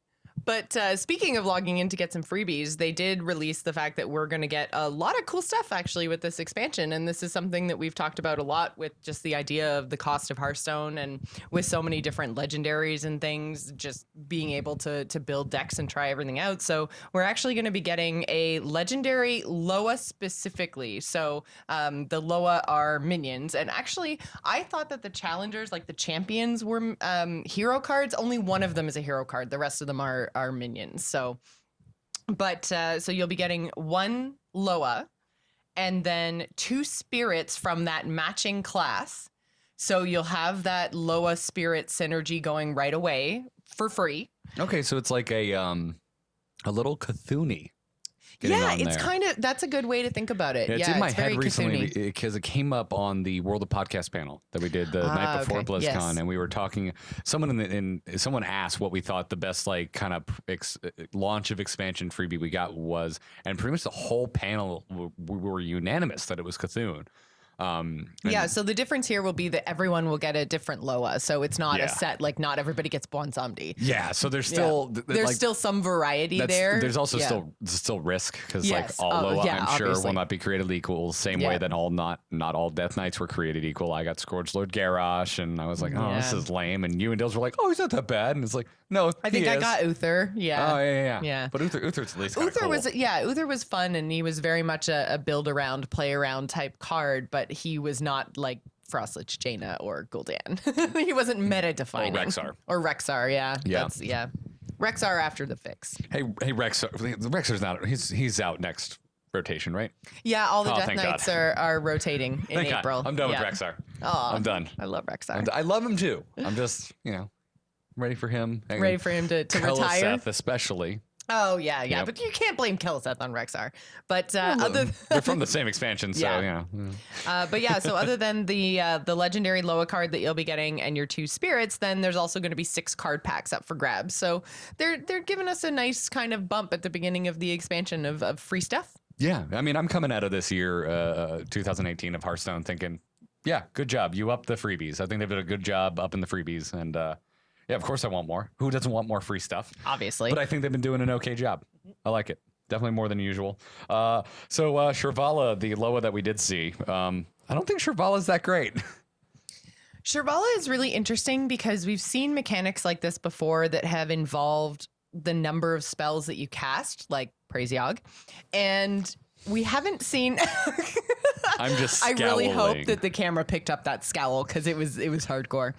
Speaker 5: But speaking of logging in to get some freebies, they did release the fact that we're going to get a lot of cool stuff actually with this expansion. And this is something that we've talked about a lot with just the idea of the cost of Hearthstone and with so many different legendaries and things, just being able to build decks and try everything out. So we're actually going to be getting a legendary Loa specifically. So the Loa are minions. And actually, I thought that the challengers, like the champions, were hero cards. Only one of them is a hero card. The rest of them are minions. So you'll be getting one Loa and then 2 spirits from that matching class. So you'll have that Loa spirit synergy going right away for free.
Speaker 3: Okay, so it's like a little Cthulhu.
Speaker 5: Yeah, it's kind of, that's a good way to think about it.
Speaker 3: Yeah, it's in my head recently because it came up on the World of Podcast panel that we did the night before BlizzCon, yes. And we were talking. Someone someone asked what we thought the best like kind of launch of expansion freebie we got was, and pretty much the whole panel we were unanimous that it was Cthulhu.
Speaker 5: So the difference here will be that everyone will get a different Loa. So it's not a set, like not everybody gets one zombie.
Speaker 3: Yeah. So there's still,
Speaker 5: there's still some variety there.
Speaker 3: There's also still risk because like all Loa, I'm sure will not be created equal. Same way that not all Death Knights were created equal. I got Scourge Lord Garrosh and I was like, oh, this is lame. And you and Dills were like, oh, he's not that bad. And it's like, no,
Speaker 5: I think I got Uther. Yeah.
Speaker 3: Oh yeah. But Uther's at least
Speaker 5: Uther
Speaker 3: cool.
Speaker 5: Uther was fun and he was very much a build around, play around type card, but he was not like Frostlich Jaina or Gul'dan. He wasn't meta defining. Or Rexxar, yeah. Rexxar after the fix.
Speaker 3: Hey, Rexxar's not. He's out next rotation, right?
Speaker 5: Yeah, all the Death Knights are rotating in April.
Speaker 3: I'm done with Rexxar.
Speaker 5: Oh,
Speaker 3: I'm done.
Speaker 5: I love Rexxar.
Speaker 3: I love him too. I'm just ready for him.
Speaker 5: Ready for him to retire.
Speaker 3: Kel'Seth especially.
Speaker 5: Oh yeah, but you can't blame Kel'Seth on Rexxar. But
Speaker 3: they're from the same expansion, so
Speaker 5: so other than the legendary Loa card that you'll be getting and your 2 spirits, then there's also going to be 6 card packs up for grabs. So they're giving us a nice kind of bump at the beginning of the expansion of free stuff.
Speaker 3: Yeah, I mean, I'm coming out of this year, 2018 of Hearthstone, thinking, yeah, good job, you upped the freebies. I think they've done a good job upping the freebies, and yeah, of course I want more. Who doesn't want more free stuff?
Speaker 5: Obviously.
Speaker 3: But I think they've been doing an okay job. I like it. Definitely more than usual. So Shirvallah, the Loa that we did see, I don't think Shirvallah's that great.
Speaker 5: Shirvallah is really interesting because we've seen mechanics like this before that have involved the number of spells that you cast, like Praise Yogg. And we haven't seen...
Speaker 3: I'm just scowling.
Speaker 5: I really hope that the camera picked up that scowl because it was hardcore.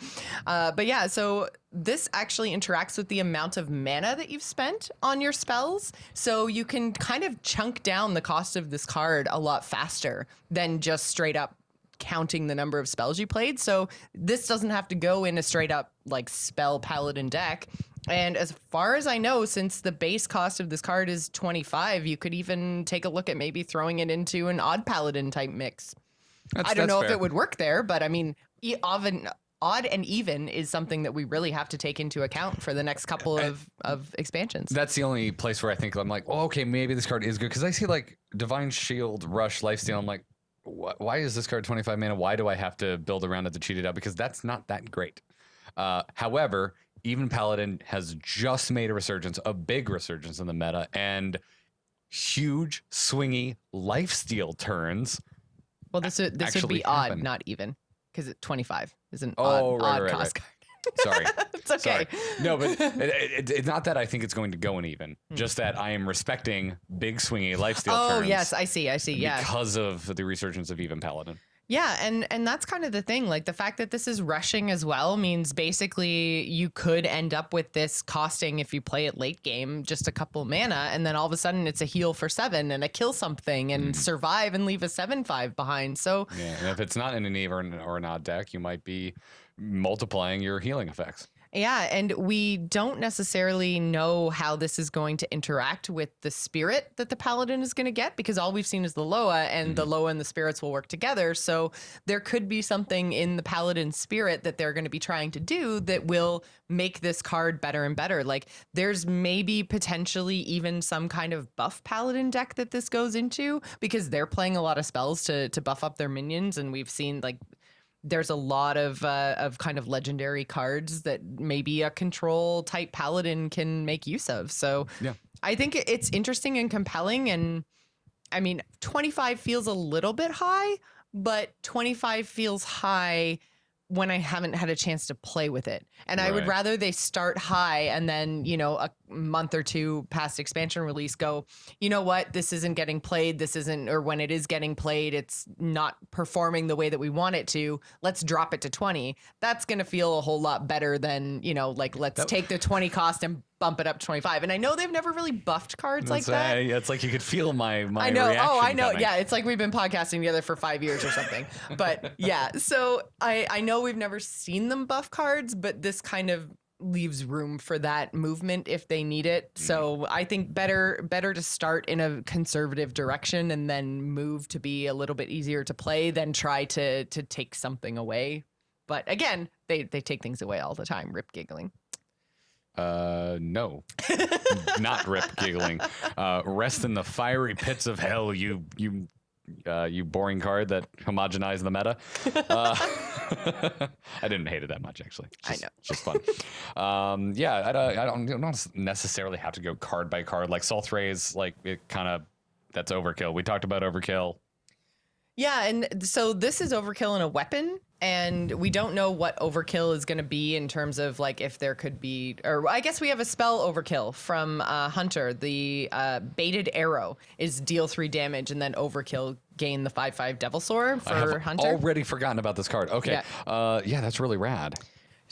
Speaker 5: But yeah, so this actually interacts with the amount of mana that you've spent on your spells. So you can kind of chunk down the cost of this card a lot faster than just straight up counting the number of spells you played. So this doesn't have to go in a straight up like spell paladin deck. And as far as I know, since the base cost of this card is 25, you could even take a look at maybe throwing it into an odd paladin type mix. I don't know if it would work there, but I mean, odd and even is something that we really have to take into account for the next couple of expansions.
Speaker 3: That's the only place where I think I'm like, oh, okay, maybe this card is good. Because I see like Divine Shield, Rush, Lifesteal. I'm like, why is this card 25 mana? Why do I have to build around it to cheat it out? Because that's not that great. However, even Paladin has just made a big resurgence in the meta, and huge swingy lifesteal turns.
Speaker 5: Well, this would be odd, not even, because 25 is an odd cost card.
Speaker 3: Sorry.
Speaker 5: It's okay.
Speaker 3: Sorry. No, but it's not that I think it's going to go in even. Just that I am respecting big swingy lifesteal turns.
Speaker 5: Oh, yes, I see. Yeah.
Speaker 3: Because of the resurgence of even Paladin.
Speaker 5: Yeah, and that's kind of the thing. Like the fact that this is rushing as well means basically you could end up with this costing, if you play it late game, just a couple mana, and then all of a sudden it's a heal for 7 and a kill something and survive and leave a 7/5 behind. So
Speaker 3: yeah, and if it's not in an Eve or an odd deck, you might be multiplying your healing effects.
Speaker 5: Yeah, and we don't necessarily know how this is going to interact with the spirit that the paladin is going to get, because all we've seen is the Loa, and the Loa and the spirits will work together. So there could be something in the paladin spirit that they're going to be trying to do that will make this card better and better. Like there's maybe potentially even some kind of buff paladin deck that this goes into, because they're playing a lot of spells to buff up their minions, and we've seen like there's a lot of kind of legendary cards that maybe a control type paladin can make use of. So yeah, I think it's interesting and compelling. And I mean, 25 feels a little bit high, but 25 feels high when I haven't had a chance to play with it. And I would rather they start high and then, month or two past expansion release go, you know what, this isn't getting played, this isn't, or when it is getting played, it's not performing the way that we want it to, let's drop it to 20. That's going to feel a whole lot better than, you know, like let's take the 20 cost and bump it up to 25. And I know they've never really buffed cards like that.
Speaker 3: It's like you could feel my
Speaker 5: I know.
Speaker 3: reaction
Speaker 5: I know.
Speaker 3: coming.
Speaker 5: Yeah, it's like we've been podcasting together for 5 years or something. But yeah, so I know we've never seen them buff cards, but this kind of leaves room for that movement if they need it. So I think better to start in a conservative direction and then move to be a little bit easier to play than try to take something away. But again, they take things away all the time. Rip giggling.
Speaker 3: No, not Rip giggling. Rest in the fiery pits of hell, you boring card that homogenized the meta. I didn't hate it that much, actually.
Speaker 5: I know.
Speaker 3: It's just fun. Yeah, I don't necessarily have to go card by card. Like Sulthraze, like it kind of, that's overkill. We talked about overkill.
Speaker 5: Yeah, and so this is overkill in a weapon, and we don't know what overkill is going to be in terms of like if there could be, or I guess we have a spell overkill from Hunter. The baited arrow is deal 3 damage, and then overkill gain the 5/5 Devil Sword for
Speaker 3: I have
Speaker 5: Hunter.
Speaker 3: already forgotten about this card. Okay, yeah, that's really rad.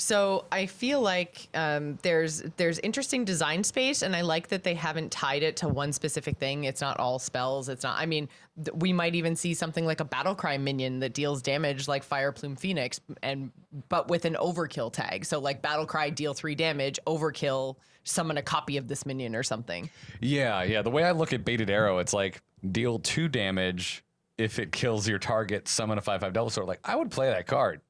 Speaker 5: So I feel like there's interesting design space, and I like that they haven't tied it to one specific thing. It's not all spells. It's not. I mean, we might even see something like a Battlecry minion that deals damage like Fire Plume Phoenix, but with an overkill tag. So like Battlecry deal 3 damage, overkill summon a copy of this minion or something.
Speaker 3: Yeah. The way I look at Baited Arrow, it's like deal 2 damage if it kills your target. Summon a 5/5 Devil Sword. Like I would play that card.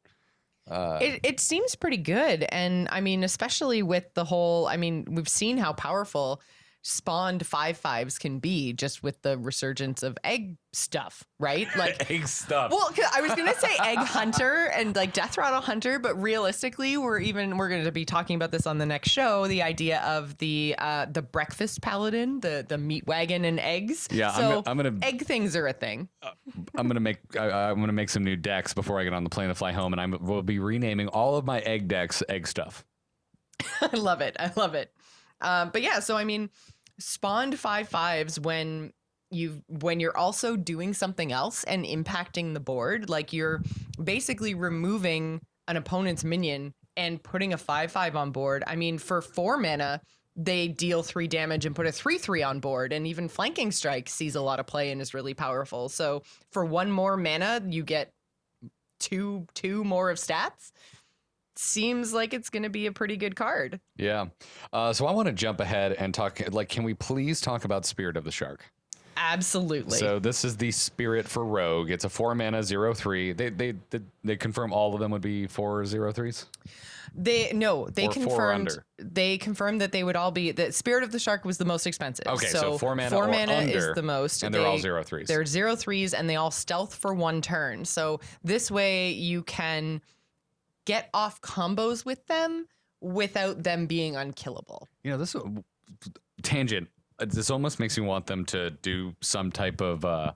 Speaker 5: It seems pretty good. And I mean, especially with the whole, I mean, we've seen how powerful spawned 5/5s can be just with the resurgence of egg stuff, right? Like
Speaker 3: Egg stuff.
Speaker 5: Well, 'cause I was going to say Egg Hunter and like Death Rattle Hunter, but realistically, we're going to be talking about this on the next show. The idea of the breakfast paladin, the meat wagon and eggs.
Speaker 3: Yeah,
Speaker 5: so
Speaker 3: I'm gonna
Speaker 5: egg things are a thing.
Speaker 3: I'm gonna make some new decks before I get on the plane to fly home, and we'll be renaming all of my egg decks Egg Stuff.
Speaker 5: I love it. But yeah, so I mean, spawned 5/5s when you're also doing something else and impacting the board, like you're basically removing an opponent's minion and putting a 5/5 on board. I mean, for 4 mana, they deal 3 damage and put a 3/3 on board, and even Flanking Strike sees a lot of play and is really powerful. So for 1 more mana, you get two more of stats. Seems like it's going to be a pretty good card.
Speaker 3: Yeah. So I want to jump ahead and talk. Like, can we please talk about Spirit of the Shark?
Speaker 5: Absolutely.
Speaker 3: So this is the Spirit for Rogue. It's a 4 mana 0/3. They confirm all of them would be 4/0/3s.
Speaker 5: They
Speaker 3: Or 4 under.
Speaker 5: They confirmed that they would all be, that Spirit of the Shark was the most expensive.
Speaker 3: Okay, so 4 mana
Speaker 5: Four
Speaker 3: or
Speaker 5: mana
Speaker 3: under,
Speaker 5: is the most,
Speaker 3: and they're all 0/3s.
Speaker 5: They're 0/3s, and they all stealth for 1 turn. So this way you can get off combos with them without them being unkillable.
Speaker 3: You know, this tangent. This almost makes me want them to do some type of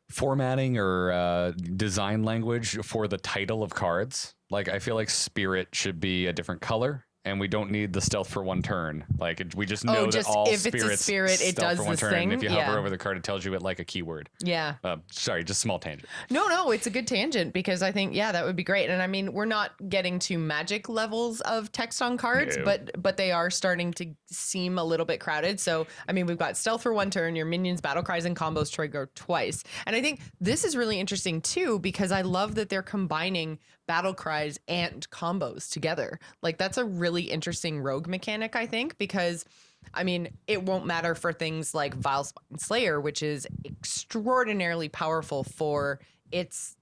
Speaker 3: formatting or design language for the title of cards. Like, I feel like Spirit should be a different color, and we don't need the stealth for 1 turn. Like, we just know that all
Speaker 5: if it's a spirit, it does
Speaker 3: for 1
Speaker 5: this
Speaker 3: turn.
Speaker 5: thing.
Speaker 3: And if you
Speaker 5: Yeah.
Speaker 3: hover over the card, it tells you it like a keyword.
Speaker 5: Yeah.
Speaker 3: Sorry, just small tangent.
Speaker 5: No, it's a good tangent because I think, yeah, that would be great. And I mean, we're not getting to Magic levels of text on cards,
Speaker 3: No.
Speaker 5: but they are starting to seem a little bit crowded. So, I mean, we've got stealth for 1 turn, your minions battle cries and combos trigger twice. And I think this is really interesting too, because I love that they're combining battle cries and combos together. Like, that's a really interesting rogue mechanic, I think, because I mean, it won't matter for things like Vilespine Slayer, which is extraordinarily powerful for its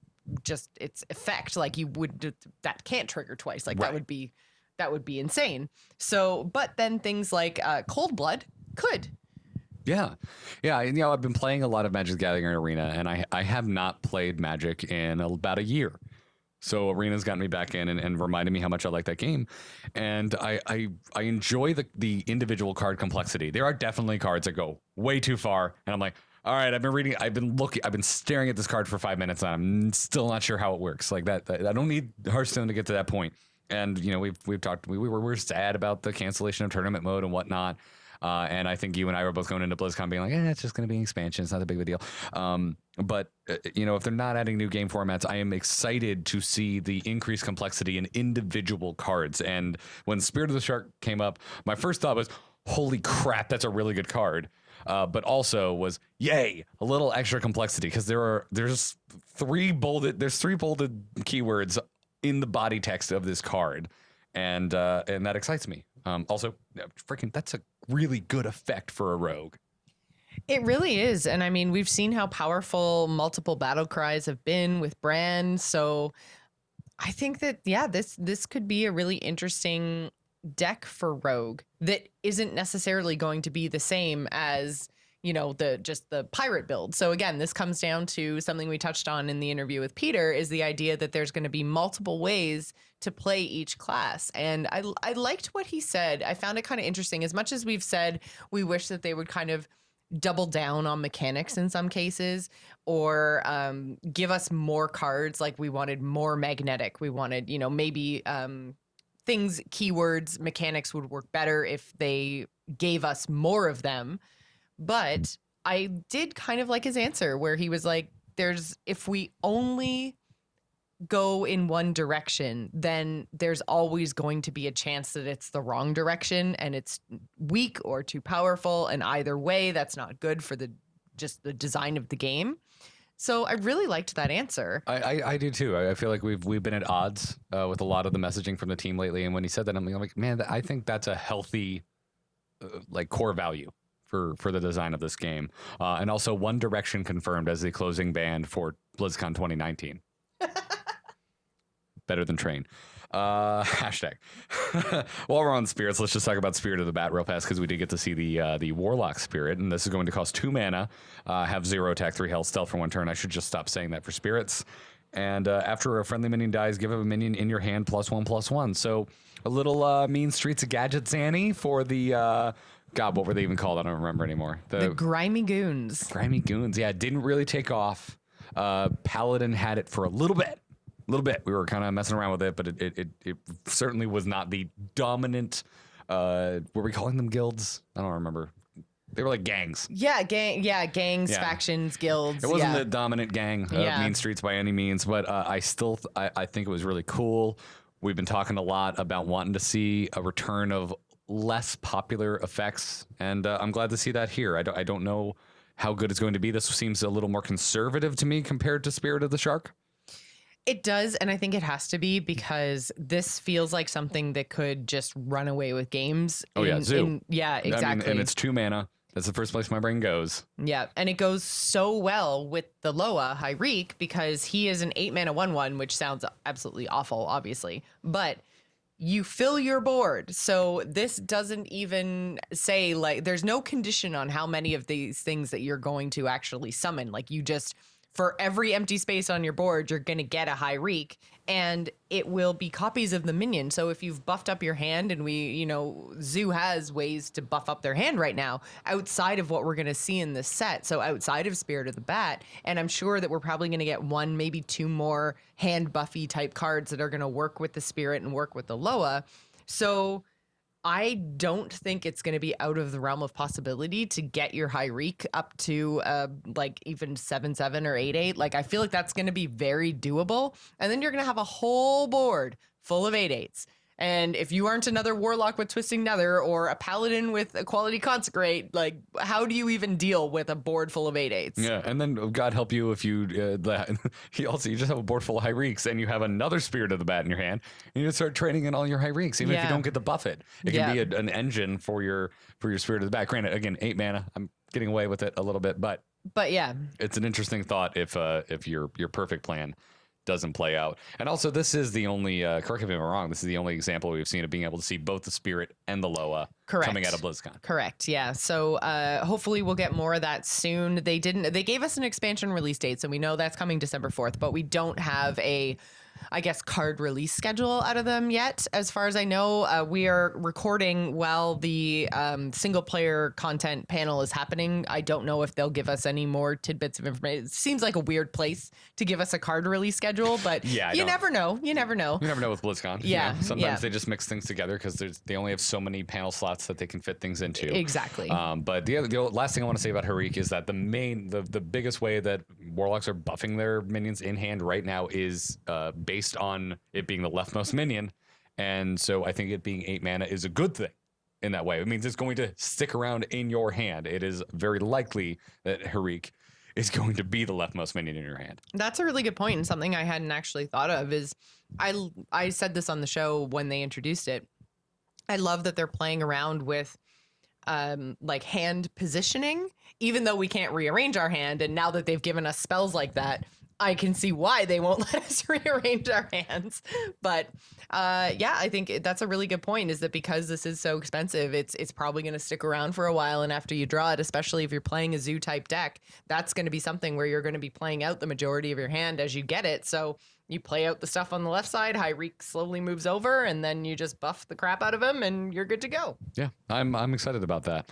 Speaker 5: effect. Like, that can't trigger twice. Like,
Speaker 3: Right.
Speaker 5: that would be insane. So, but then things like Cold Blood could.
Speaker 3: Yeah. I've been playing a lot of Magic the Gathering Arena, and I have not played Magic in about a year. So Arena's gotten me back in and reminded me how much I like that game. And I enjoy the individual card complexity. There are definitely cards that go way too far. And I'm like, all right, I've been staring at this card for 5 minutes and I'm still not sure how it works. Like that I don't need Hearthstone to get to that point. And we've talked. We're sad about the cancellation of tournament mode and whatnot. And I think you and I were both going into BlizzCon being like, it's just going to be an expansion. It's not a big of a deal. But if they're not adding new game formats, I am excited to see the increased complexity in individual cards. And when Spirit of the Shark came up, my first thought was, holy crap, that's a really good card. But also was, yay, a little extra complexity, because there's three bolded keywords in the body text of this card, and that excites me. Also, that's a really good effect for a rogue.
Speaker 5: It really is. And I mean, we've seen how powerful multiple battle cries have been with Bran. So I think that, this could be a really interesting deck for Rogue that isn't necessarily going to be the same as, the pirate build. So again, this comes down to something we touched on in the interview with Peter, is the idea that there's going to be multiple ways to play each class. And I liked what he said. I found it kind of interesting. As much as we've said we wish that they would kind of double down on mechanics in some cases, or give us more cards. Like we wanted more magnetic. We wanted, maybe things, keywords, mechanics would work better if they gave us more of them. But I did kind of like his answer where he was like, if we only go in one direction, then there's always going to be a chance that it's the wrong direction and it's weak or too powerful. And either way, that's not good for the design of the game. So I really liked that answer.
Speaker 3: I do too. I feel like we've been at odds with a lot of the messaging from the team lately. And when he said that, I'm like, man, I think that's a healthy core value for the design of this game. And also One Direction confirmed as the closing band for BlizzCon 2019. Better than Train. Hashtag. While we're on spirits, let's just talk about Spirit of the Bat real fast, because we did get to see the Warlock Spirit, and this is going to cost 2 mana, have 0 attack, 3 health, stealth for 1 turn. I should just stop saying that for spirits. And after a friendly minion dies, give a minion in your hand +1/+1. So a little Mean Streets of Gadgets Annie for the God, what were they even called? I don't remember anymore.
Speaker 5: The Grimy Goons.
Speaker 3: Grimy Goons. Yeah, it didn't really take off. Paladin had it for a little bit. We were kind of messing around with it, but it certainly was not the dominant. Were we calling them guilds? I don't remember. They were like gangs.
Speaker 5: Yeah, gangs, factions, guilds.
Speaker 3: It wasn't the dominant gang of Mean Streets by any means, but I think it was really cool. We've been talking a lot about wanting to see a return of less popular effects, and I'm glad to see that here. I don't know how good it's going to be. This seems a little more conservative to me compared to Spirit of the Shark.
Speaker 5: It does, and I think it has to be, because this feels like something that could just run away with games.
Speaker 3: Zoo.
Speaker 5: Yeah, exactly.
Speaker 3: And it's 2 mana. That's the first place my brain goes.
Speaker 5: Yeah, and it goes so well with the Loa Hyreek, because he is an 8 mana 1/1, which sounds absolutely awful, obviously, but you fill your board. So this doesn't even say, like, there's no condition on how many of these things that you're going to actually summon. Like, you just, for every empty space on your board, you're going to get a Hyreek, and it will be copies of the minion. So if you've buffed up your hand, and Zoo has ways to buff up their hand right now outside of what we're going to see in this set. So outside of Spirit of the Bat, and I'm sure that we're probably going to get 1, maybe 2 more hand buffy type cards that are going to work with the Spirit and work with the Loa. So I don't think it's going to be out of the realm of possibility to get your Hyreek up to like even 7/7 or 8/8. Like, I feel like that's going to be very doable. And then you're going to have a whole board full of 8/8s. And if you aren't another Warlock with Twisting Nether or a Paladin with Equality Consecrate, like, how do you even deal with a board full of 8/8s?
Speaker 3: Yeah, and then God help you if you you just have a board full of Hyreeks and you have another Spirit of the Bat in your hand, and you just start trading in all your Hyreeks, even if you don't get to buff it. It can be an engine for your Spirit of the Bat. Granted, again, 8 mana. I'm getting away with it a little bit, but
Speaker 5: yeah,
Speaker 3: it's an interesting thought if your perfect plan doesn't play out. And also, this is the only, correct me if I'm wrong, this is the only example we've seen of being able to see both the Spirit and the Loa coming out of BlizzCon.
Speaker 5: Correct, yeah. So hopefully we'll get more of that soon. They gave us an expansion release date, so we know that's coming December 4th, but we don't have a I guess, card release schedule out of them yet. As far as I know, we are recording while the single player content panel is happening. I don't know if they'll give us any more tidbits of information. It seems like a weird place to give us a card release schedule, but you never know. You never know.
Speaker 3: You never know with BlizzCon.
Speaker 5: Yeah.
Speaker 3: Sometimes they just mix things together because they only have so many panel slots that they can fit things into.
Speaker 5: Exactly.
Speaker 3: But the last thing I want to say about Harik is that the biggest way that Warlocks are buffing their minions in hand right now is based on it being the leftmost minion. And so I think it being 8 mana is a good thing in that way. It means it's going to stick around in your hand. It is very likely that Harik is going to be the leftmost minion in your hand.
Speaker 5: That's a really good point, and something I hadn't actually thought of is I said this on the show when they introduced it. I love that they're playing around with like hand positioning, even though we can't rearrange our hand. And now that they've given us spells like that, I can see why they won't let us rearrange our hands. But yeah, I think that's a really good point, is that because this is so expensive, it's probably going to stick around for a while. And after you draw it, especially if you're playing a zoo type deck, that's going to be something where you're going to be playing out the majority of your hand as you get it. So you play out the stuff on the left side, Harik slowly moves over, and then you just buff the crap out of him, and you're good to go.
Speaker 3: Yeah, I'm excited about that.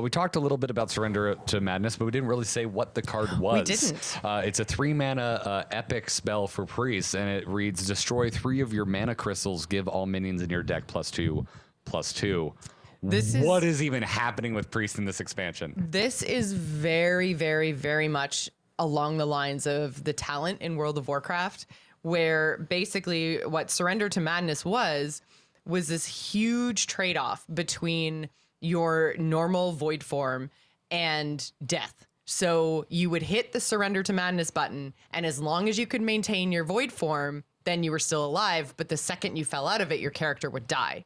Speaker 3: We talked a little bit about Surrender to Madness, but we didn't really say what the card was.
Speaker 5: We didn't.
Speaker 3: It's a 3-mana epic spell for priests, and it reads, destroy 3 of your mana crystals, give all minions in your deck +2/+2. What is even happening with priests in this expansion? This
Speaker 5: is very, very, very much along the lines of the talent in World of Warcraft, where basically what Surrender to Madness was this huge trade-off between your normal void form and death. So you would hit the Surrender to Madness button, and as long as you could maintain your void form, then you were still alive, but the second you fell out of it, your character would die.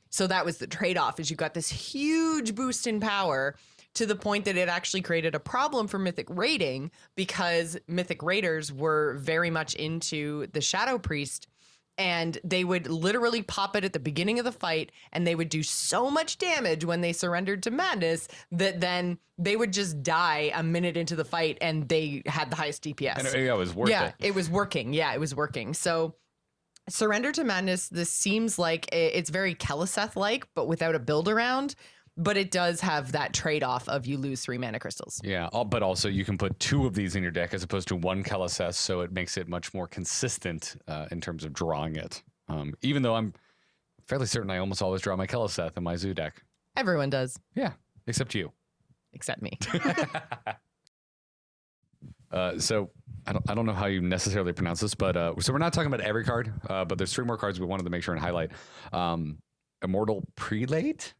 Speaker 5: So that was the trade-off, is you got this huge boost in power to the point that it actually created a problem for Mythic raiding, because Mythic raiders were very much into the Shadow Priest, and they would literally pop it at the beginning of the fight, and they would do so much damage when they surrendered to Madness that then they would just die a minute into the fight, and they had the highest DPS.
Speaker 3: And it was worth it.
Speaker 5: Yeah, it was working. Yeah, it was working. So Surrender to Madness, this seems like it's very Keleseth-like, but without a build around. But it does have that trade-off of you lose 3 mana crystals.
Speaker 3: Yeah, but also you can put 2 of these in your deck as opposed to 1 Keleseth, so it makes it much more consistent in terms of drawing it. Even though I'm fairly certain I almost always draw my Keleseth in my zoo deck.
Speaker 5: Everyone does.
Speaker 3: Yeah, except you.
Speaker 5: Except me.
Speaker 3: So I don't know how you necessarily pronounce this, but so we're not talking about every card, but there's 3 more cards we wanted to make sure and highlight. Immortal Prelate?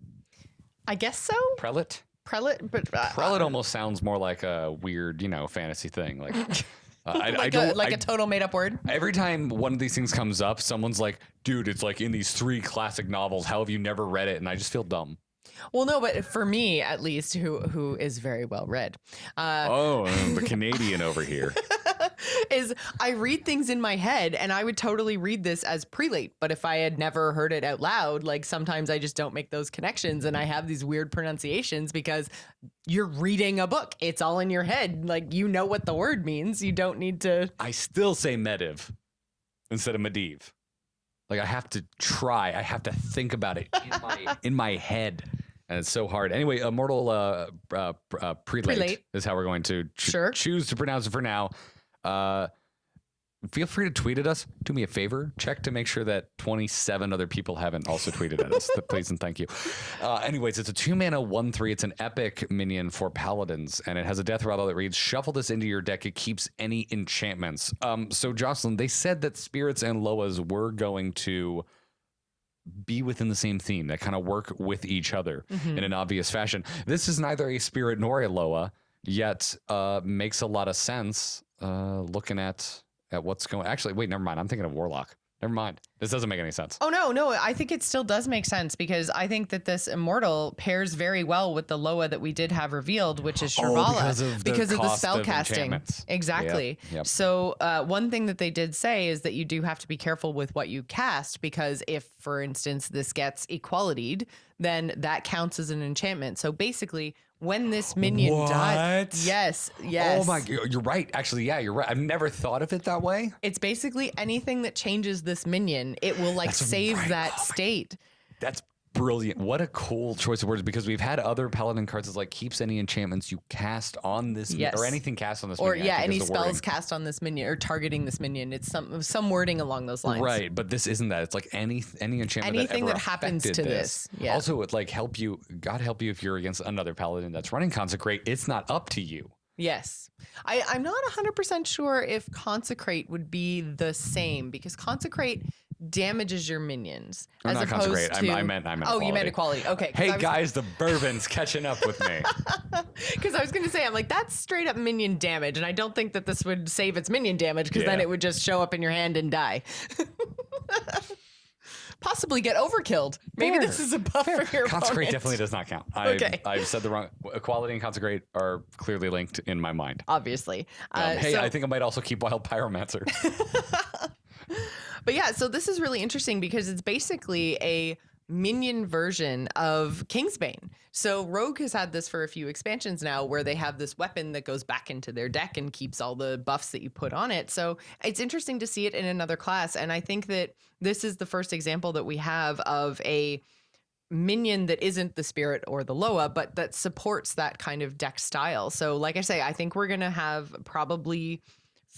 Speaker 5: I guess so.
Speaker 3: Prelate,
Speaker 5: but
Speaker 3: Prelate almost sounds more like a weird, fantasy thing. Like,
Speaker 5: a total made up word.
Speaker 3: Every time one of these things comes up, someone's like, "Dude, it's like in these 3 classic novels. How have you never read it?" And I just feel dumb.
Speaker 5: Well, no, but for me, at least, who is very well read.
Speaker 3: The Canadian over here.
Speaker 5: Is I read things in my head, and I would totally read this as prelate, but if I had never heard it out loud, like sometimes I just don't make those connections, and I have these weird pronunciations because you're reading a book. It's all in your head. Like, you know what the word means. You don't need to.
Speaker 3: I still say Mediv instead of Mediv. Like, I have to try. I have to think about it in my head. And it's so hard. Anyway, Immortal Prelate is how we're going to choose to pronounce it for now. Feel free to tweet at us. Do me a favor. Check to make sure that 27 other people haven't also tweeted at us. Please and thank you. Anyways, it's a 2-mana 1/3. It's an epic minion for paladins, and it has a death rattle that reads, shuffle this into your deck. It keeps any enchantments. So Jocelyn, they said that Spirits and Loas were going to be within the same theme, that kind of work with each other in an obvious fashion. This is neither a Spirit nor a Loa, yet makes a lot of sense looking at what's going. Actually, wait, never mind. I'm thinking of Warlock. Never mind. This doesn't make any sense.
Speaker 5: Oh, no. I think it still does make sense, because I think that this Immortal pairs very well with the Loa that we did have revealed, which is Shirvala, because of the spell casting. Exactly. Yep. So one thing that they did say is that you do have to be careful with what you cast, because if, for instance, this gets equality'd, then that counts as an enchantment. So basically, when this minion dies. Yes.
Speaker 3: Oh my, you're right. Actually, yeah, you're right. I've never thought of it that way.
Speaker 5: It's basically anything that changes this minion, it will like save that state.
Speaker 3: That's brilliant. What a cool choice of words, because we've had other paladin cards that's like keeps any enchantments you cast on this or anything cast on this
Speaker 5: or
Speaker 3: minion.
Speaker 5: Or any spells cast on this minion or targeting this minion. It's some wording along those lines.
Speaker 3: Right, but this isn't that. It's like any enchantment
Speaker 5: anything
Speaker 3: that
Speaker 5: that happens to this. Yeah.
Speaker 3: Also, it would like help you, God help you if you're against another paladin that's running Consecrate. It's not up to you.
Speaker 5: Yes. I'm not 100% sure if Consecrate would be the same, because Consecrate damages your minions.
Speaker 3: Or
Speaker 5: as
Speaker 3: not
Speaker 5: opposed
Speaker 3: Consecrate.
Speaker 5: to,
Speaker 3: I meant
Speaker 5: Oh,
Speaker 3: equality.
Speaker 5: you meant equality. Okay.
Speaker 3: Hey, guys, the bourbon's catching up with me.
Speaker 5: Because I was going to say, I'm like, that's straight up minion damage, and I don't think that this would save its minion damage, because then it would just show up in your hand and die. Possibly get overkilled. Maybe this is a buff for your
Speaker 3: Consecrate
Speaker 5: opponent.
Speaker 3: definitely does not count. I've said the wrong. Equality and Consecrate are clearly linked in my mind.
Speaker 5: Obviously.
Speaker 3: Hey, I think I might also keep Wild Pyromancer.
Speaker 5: But yeah, so this is really interesting because it's basically a minion version of Kingsbane. So Rogue has had this for a few expansions now, where they have this weapon that goes back into their deck and keeps all the buffs that you put on it. So it's interesting to see it in another class. And I think that this is the first example that we have of a minion that isn't the Spirit or the Loa, but that supports that kind of deck style. So like I say, I think we're going to have probably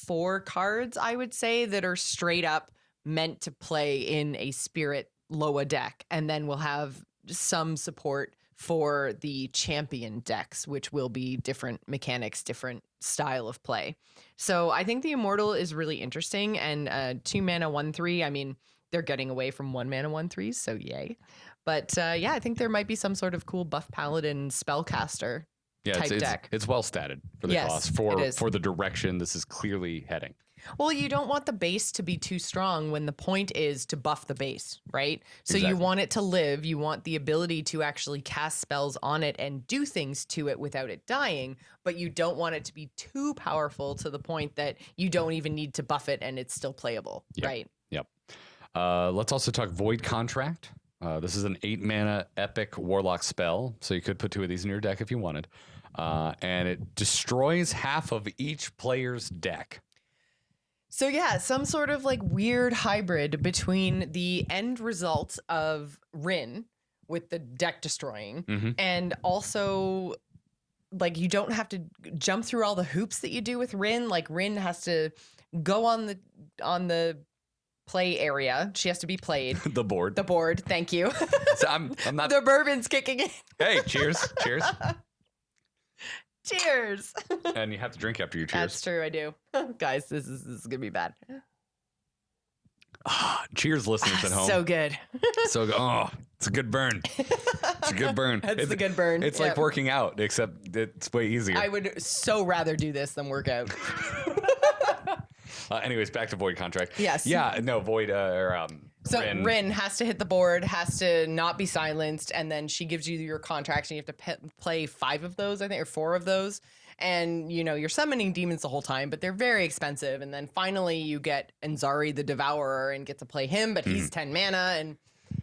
Speaker 5: 4 cards, I would say, that are straight up meant to play in a Spirit Loa deck. And then we'll have some support for the champion decks, which will be different mechanics, different style of play. So I think the Immortal is really interesting. And 2 mana, 1/3, I mean, they're getting away from 1 mana, 1/3, so yay. But yeah, I think there might be some sort of cool buff paladin spellcaster type deck.
Speaker 3: It's well statted for the cost, for the direction this is clearly heading.
Speaker 5: Well, you don't want the base to be too strong when the point is to buff the base, right? So you want it to live. You want the ability to actually cast spells on it and do things to it without it dying, but you don't want it to be too powerful to the point that you don't even need to buff it and it's still playable, right?
Speaker 3: Yep. Let's also talk Void Contract. This is an 8 mana epic warlock spell, so you could put 2 of these in your deck if you wanted. And it destroys half of each player's deck.
Speaker 5: So yeah, some sort of like weird hybrid between the end result of Rin with the deck destroying and also like you don't have to jump through all the hoops that you do with Rin. Like Rin has to go on the play area. She has to be played.
Speaker 3: The board.
Speaker 5: The board. Thank you.
Speaker 3: So I'm not.
Speaker 5: The bourbon's kicking in.
Speaker 3: Hey, cheers. Cheers.
Speaker 5: Cheers.
Speaker 3: And you have to drink after you cheers.
Speaker 5: That's true. I do. Guys, this is going to be bad.
Speaker 3: Cheers, listeners at home.
Speaker 5: So good.
Speaker 3: So good. Oh, it's a good burn. It's a good burn.
Speaker 5: That's the good burn.
Speaker 3: It's like working out, except it's way easier.
Speaker 5: I would so rather do this than work out.
Speaker 3: Anyways, back to Void Contract.
Speaker 5: Yes.
Speaker 3: Yeah, no, Void,
Speaker 5: so Rin has to hit the board, has to not be silenced, and then she gives you your contracts, and you have to play 5 of those, I think, or 4 of those. And, you know, you're summoning demons the whole time, but they're very expensive. And then finally you get Anzari the Devourer and get to play him, but he's 10 mana, and...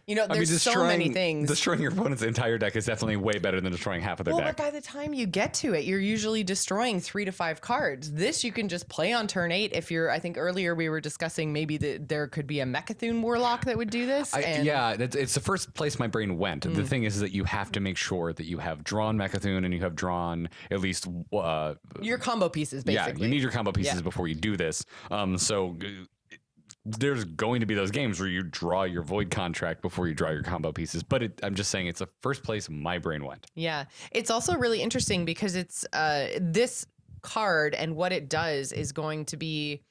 Speaker 5: You know, there's so many things.
Speaker 3: Destroying your opponent's entire deck is definitely way better than destroying half of their deck.
Speaker 5: Well, but by the time you get to it, you're usually destroying 3 to 5 cards. This you can just play on turn 8. If you're, I think earlier we were discussing maybe there could be a Mechathune Warlock that would do this.
Speaker 3: Yeah, it's the first place my brain went. The thing is that you have to make sure that you have drawn Mechathune and you have drawn at least...
Speaker 5: your combo pieces, basically.
Speaker 3: Yeah, you need your combo pieces before you do this. So... There's going to be those games where you draw your Void Contract before you draw your combo pieces. But I'm just saying it's the first place my brain went.
Speaker 5: Yeah. It's also really interesting because it's this card and what it does is going to be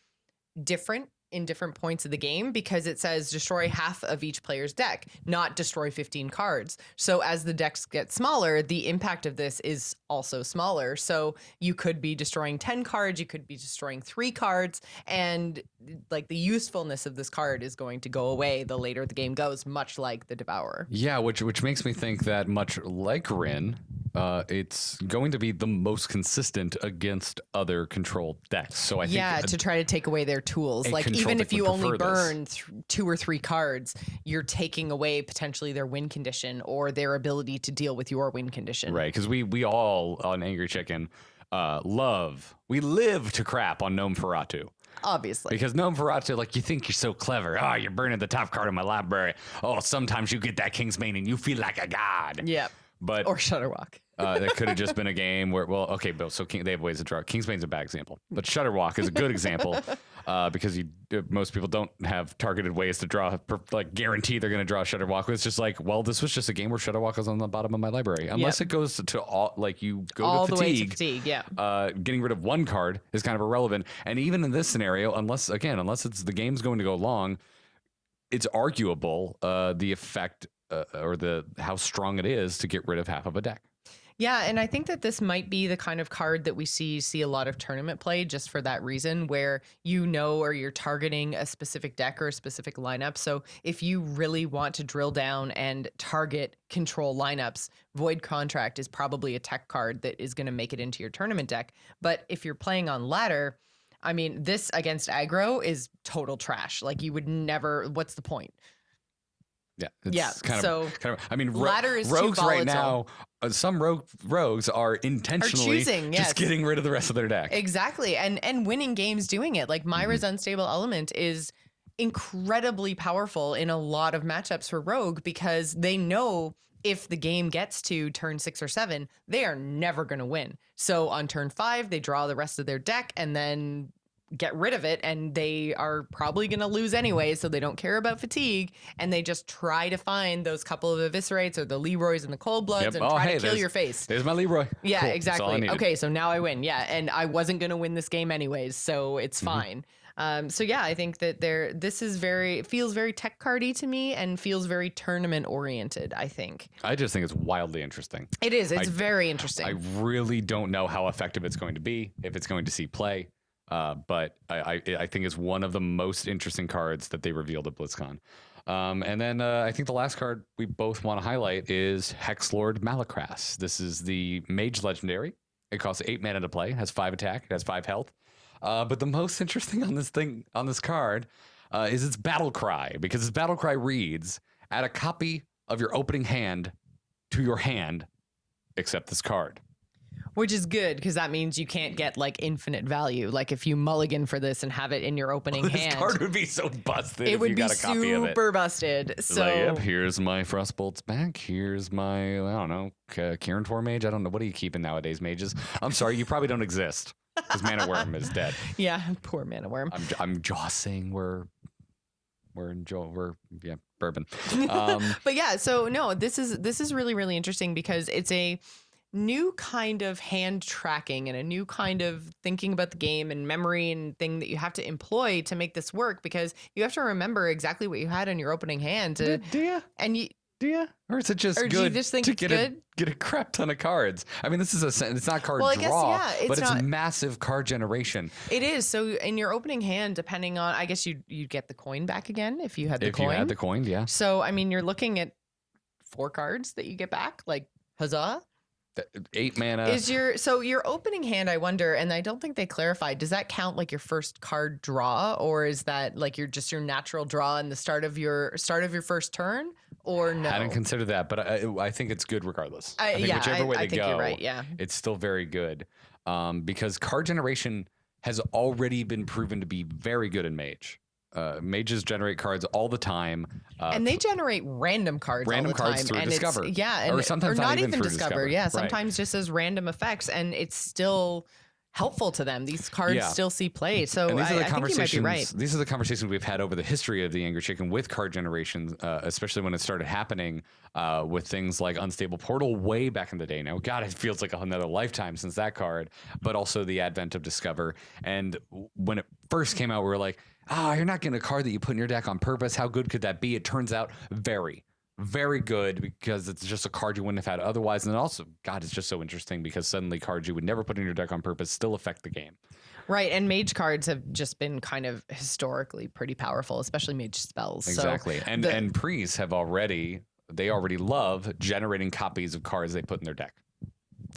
Speaker 5: different in different points of the game because it says destroy half of each player's deck, not destroy 15 cards. So as the decks get smaller, the impact of this is also smaller. So you could be destroying 10 cards, you could be destroying 3 cards, and like the usefulness of this card is going to go away the later the game goes, much like the Devourer.
Speaker 3: Yeah, which makes me think that much like Rin, It's going to be the most consistent against other control decks. So I think
Speaker 5: to try to take away their tools. Like even if you only burn 2 or 3 cards, you're taking away potentially their win condition or their ability to deal with your win condition.
Speaker 3: Right, because we all on Angry Chicken live to crap on Gnome Feratu.
Speaker 5: Obviously.
Speaker 3: Because Gnome Feratu, like, you think you're so clever. Oh, you're burning the top card of my library. Oh, sometimes you get that Kingsbane and you feel like a god.
Speaker 5: Yeah.
Speaker 3: But
Speaker 5: or Shutterwalk.
Speaker 3: That could have just been a game where, well, okay, Bill. So they have ways to draw. Kingsbane's a bad example, but Shutterwalk is a good example because most people don't have targeted ways to draw, like guarantee they're going to draw Shutterwalk. It's just like, well, this was just a game where Shutterwalk was on the bottom of my library. Unless it goes to all, like you go
Speaker 5: all
Speaker 3: to
Speaker 5: the
Speaker 3: fatigue.
Speaker 5: way to fatigue, yeah.
Speaker 3: Getting rid of one card is kind of irrelevant, and even in this scenario, unless it's the game's going to go long, it's arguable the effect or how strong it is to get rid of half of a deck.
Speaker 5: Yeah, and I think that this might be the kind of card that we see a lot of tournament play just for that reason, where or you're targeting a specific deck or a specific lineup. So if you really want to drill down and target control lineups, Void Contract is probably a tech card that is going to make it into your tournament deck. But if you're playing on ladder, I mean, this against aggro is total trash. Like you would never, what's the point?
Speaker 3: Yeah, kind of. I mean,
Speaker 5: ladder is
Speaker 3: rogues
Speaker 5: too volatile.
Speaker 3: right now. Some rogues are intentionally just getting rid of the rest of their deck.
Speaker 5: Exactly, and winning games doing it. Like Myra's Unstable Element is incredibly powerful in a lot of matchups for Rogue because they know if the game gets to turn 6 or 7, they are never going to win. So on turn 5, they draw the rest of their deck and then get rid of it, and they are probably going to lose anyway, so they don't care about fatigue, and they just try to find those couple of eviscerates or the Leroys and the cold bloods and try to kill your face.
Speaker 3: There's my Leroy.
Speaker 5: Yeah,
Speaker 3: cool.
Speaker 5: exactly. Okay, so now I win. Yeah, and I wasn't going to win this game anyways, so it's fine. So yeah, I think that this is feels very tech cardy to me and feels very tournament oriented, I think.
Speaker 3: I just think it's wildly interesting.
Speaker 5: It is. It's very interesting.
Speaker 3: I really don't know how effective it's going to be, if it's going to see play. But I think it's one of the most interesting cards that they revealed at BlizzCon. And then I think the last card we both want to highlight is Hexlord Malakras. This is the Mage Legendary. It costs 8 mana to play, has 5 attack, it has 5 health. But the most interesting on this card is its battle cry, because its battle cry reads: add a copy of your opening hand to your hand, except this card.
Speaker 5: Which is good, because that means you can't get like infinite value. Like if you mulligan for this and have it in your opening hand,
Speaker 3: this card would be so busted.
Speaker 5: It would be
Speaker 3: got a copy of it.
Speaker 5: super busted. So
Speaker 3: like, yep, here's my Frostbolt's back. Here's my, I don't know, Kieran Tor mage. I don't know, what are you keeping nowadays, mages? I'm sorry, you probably don't exist because Mana Worm is dead.
Speaker 5: Yeah, poor Mana Worm.
Speaker 3: I'm just saying we're bourbon.
Speaker 5: But yeah, so no, this is really, really interesting because it's a new kind of hand tracking and a new kind of thinking about the game and memory and thing that you have to employ to make this work, because you have to remember exactly what you had in your opening hand.
Speaker 3: Do you? Or is it just good?
Speaker 5: Do you just think it's good?
Speaker 3: Get a crap ton of cards. I mean, it's not card
Speaker 5: draw,
Speaker 3: but it's massive card generation.
Speaker 5: It is. So in your opening hand, depending on, I guess you'd get the coin back again if you had the coin.
Speaker 3: If you had the coin, yeah.
Speaker 5: So, I mean, you're looking at 4 cards that you get back, like huzzah.
Speaker 3: 8 mana
Speaker 5: is your opening hand. I wonder, and I don't think they clarified, does that count like your first card draw, or is that like your natural draw in the start of your first turn, or no?
Speaker 3: I didn't consider that, but I think it's good regardless. I think whichever way they go,
Speaker 5: you're right, yeah,
Speaker 3: it's still very good, because card generation has already been proven to be very good in Mage. Mages generate cards all the time,
Speaker 5: and they generate random cards all the time.
Speaker 3: Through Discover,
Speaker 5: or
Speaker 3: sometimes
Speaker 5: not even
Speaker 3: through
Speaker 5: Discover. Yeah, sometimes just as random effects, and it's still helpful to them. These cards still see play. So
Speaker 3: these are the
Speaker 5: I think you might be right.
Speaker 3: These are the conversations we've had over the history of the Angry Chicken with card generation, especially when it started happening with things like Unstable Portal way back in the day. Now, God, it feels like another lifetime since that card, but also the advent of Discover. And when it first came out, we were like, you're not getting a card that you put in your deck on purpose. How good could that be? It turns out very, very good, because it's just a card you wouldn't have had otherwise. And then also, God, it's just so interesting because suddenly cards you would never put in your deck on purpose still affect the game.
Speaker 5: Right, and mage cards have just been kind of historically pretty powerful, especially mage spells.
Speaker 3: Exactly,
Speaker 5: so
Speaker 3: and priests have already love generating copies of cards they put in their deck.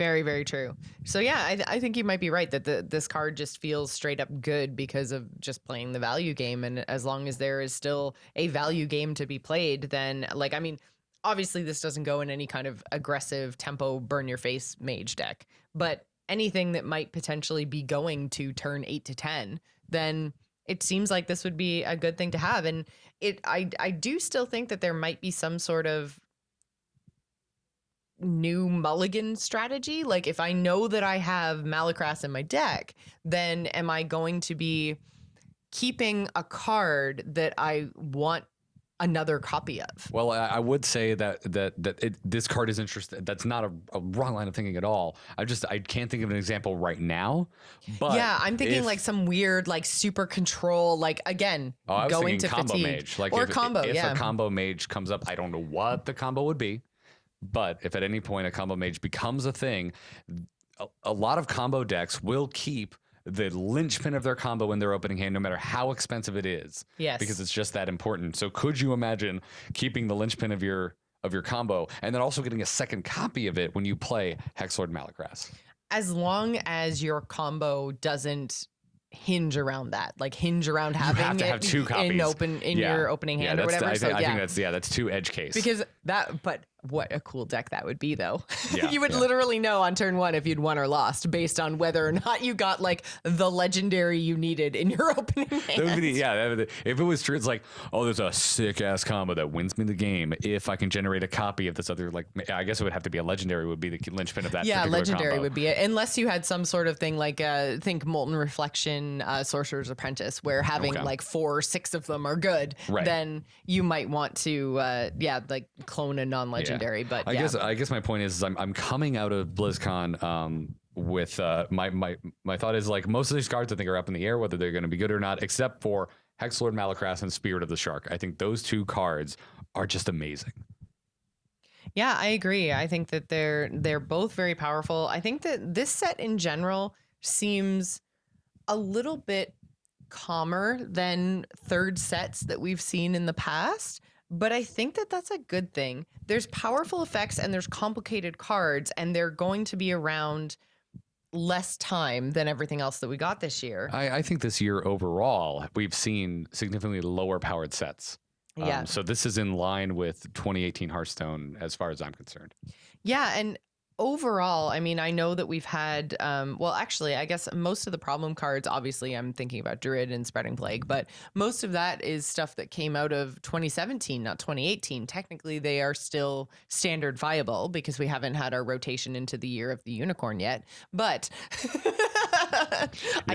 Speaker 5: Very, very true. So yeah, I think you might be right that this card just feels straight up good because of just playing the value game. And as long as there is still a value game to be played, then like, I mean, obviously this doesn't go in any kind of aggressive tempo, burn your face mage deck, but anything that might potentially be going to turn 8 to 10, then it seems like this would be a good thing to have. And I do still think that there might be some sort of new mulligan strategy. Like if I know that I have Malacrass in my deck, then am I going to be keeping a card that I want another copy of?
Speaker 3: Well, I would say that this card is interesting. That's not a wrong line of thinking at all. I can't think of an example right now. But
Speaker 5: yeah, I'm thinking like some weird like super control, like again, going to
Speaker 3: combo
Speaker 5: fatigue
Speaker 3: mage. Like
Speaker 5: or
Speaker 3: if a combo mage comes up, I don't know what the combo would be, but if at any point a combo mage becomes a thing, a lot of combo decks will keep the linchpin of their combo in their opening hand, no matter how expensive it is.
Speaker 5: Yes.
Speaker 3: Because it's just that important. So could you imagine keeping the linchpin of your combo and then also getting a second copy of it when you play Hexlord Malacrass?
Speaker 5: As long as your combo doesn't hinge around that, like hinge around having
Speaker 3: you have to have two copies
Speaker 5: in your opening hand or whatever.
Speaker 3: I think that's two edge case.
Speaker 5: Because but what a cool deck that would be, though.
Speaker 3: Yeah,
Speaker 5: you would literally know on turn 1 if you'd won or lost based on whether or not you got like the legendary you needed in your opening hand.
Speaker 3: If it was true, it's like, oh, there's a sick ass combo that wins me the game if I can generate a copy of this other. Like, I guess it would have to be a legendary would be the linchpin of that.
Speaker 5: Yeah, legendary
Speaker 3: combo.
Speaker 5: would be it, unless you had some sort of thing like think Molten Reflection, Sorcerer's Apprentice, where having like 4 or 6 of them are good.
Speaker 3: Right.
Speaker 5: Then you might want to like clone a non-legendary. But
Speaker 3: I guess my point is I'm coming out of BlizzCon with my thought is like most of these cards I think are up in the air whether they're going to be good or not, except for Hexlord Malacrass and Spirit of the Shark. I think those 2 cards are just amazing.
Speaker 5: Yeah, I agree. I think that they're both very powerful. I think that this set in general seems a little bit calmer than third sets that we've seen in the past. But I think that that's a good thing. There's powerful effects and there's complicated cards, and they're going to be around less time than everything else that we got this year.
Speaker 3: I think this year overall, we've seen significantly lower powered sets.
Speaker 5: Yeah.
Speaker 3: So this is in line with 2018 Hearthstone as far as I'm concerned.
Speaker 5: Yeah. And overall, I mean, I know that we've had, well, actually, I guess most of the problem cards, obviously, I'm thinking about Druid and Spreading Plague, but most of that is stuff that came out of 2017, not 2018. Technically, they are still standard viable because we haven't had our rotation into the year of the unicorn yet. But I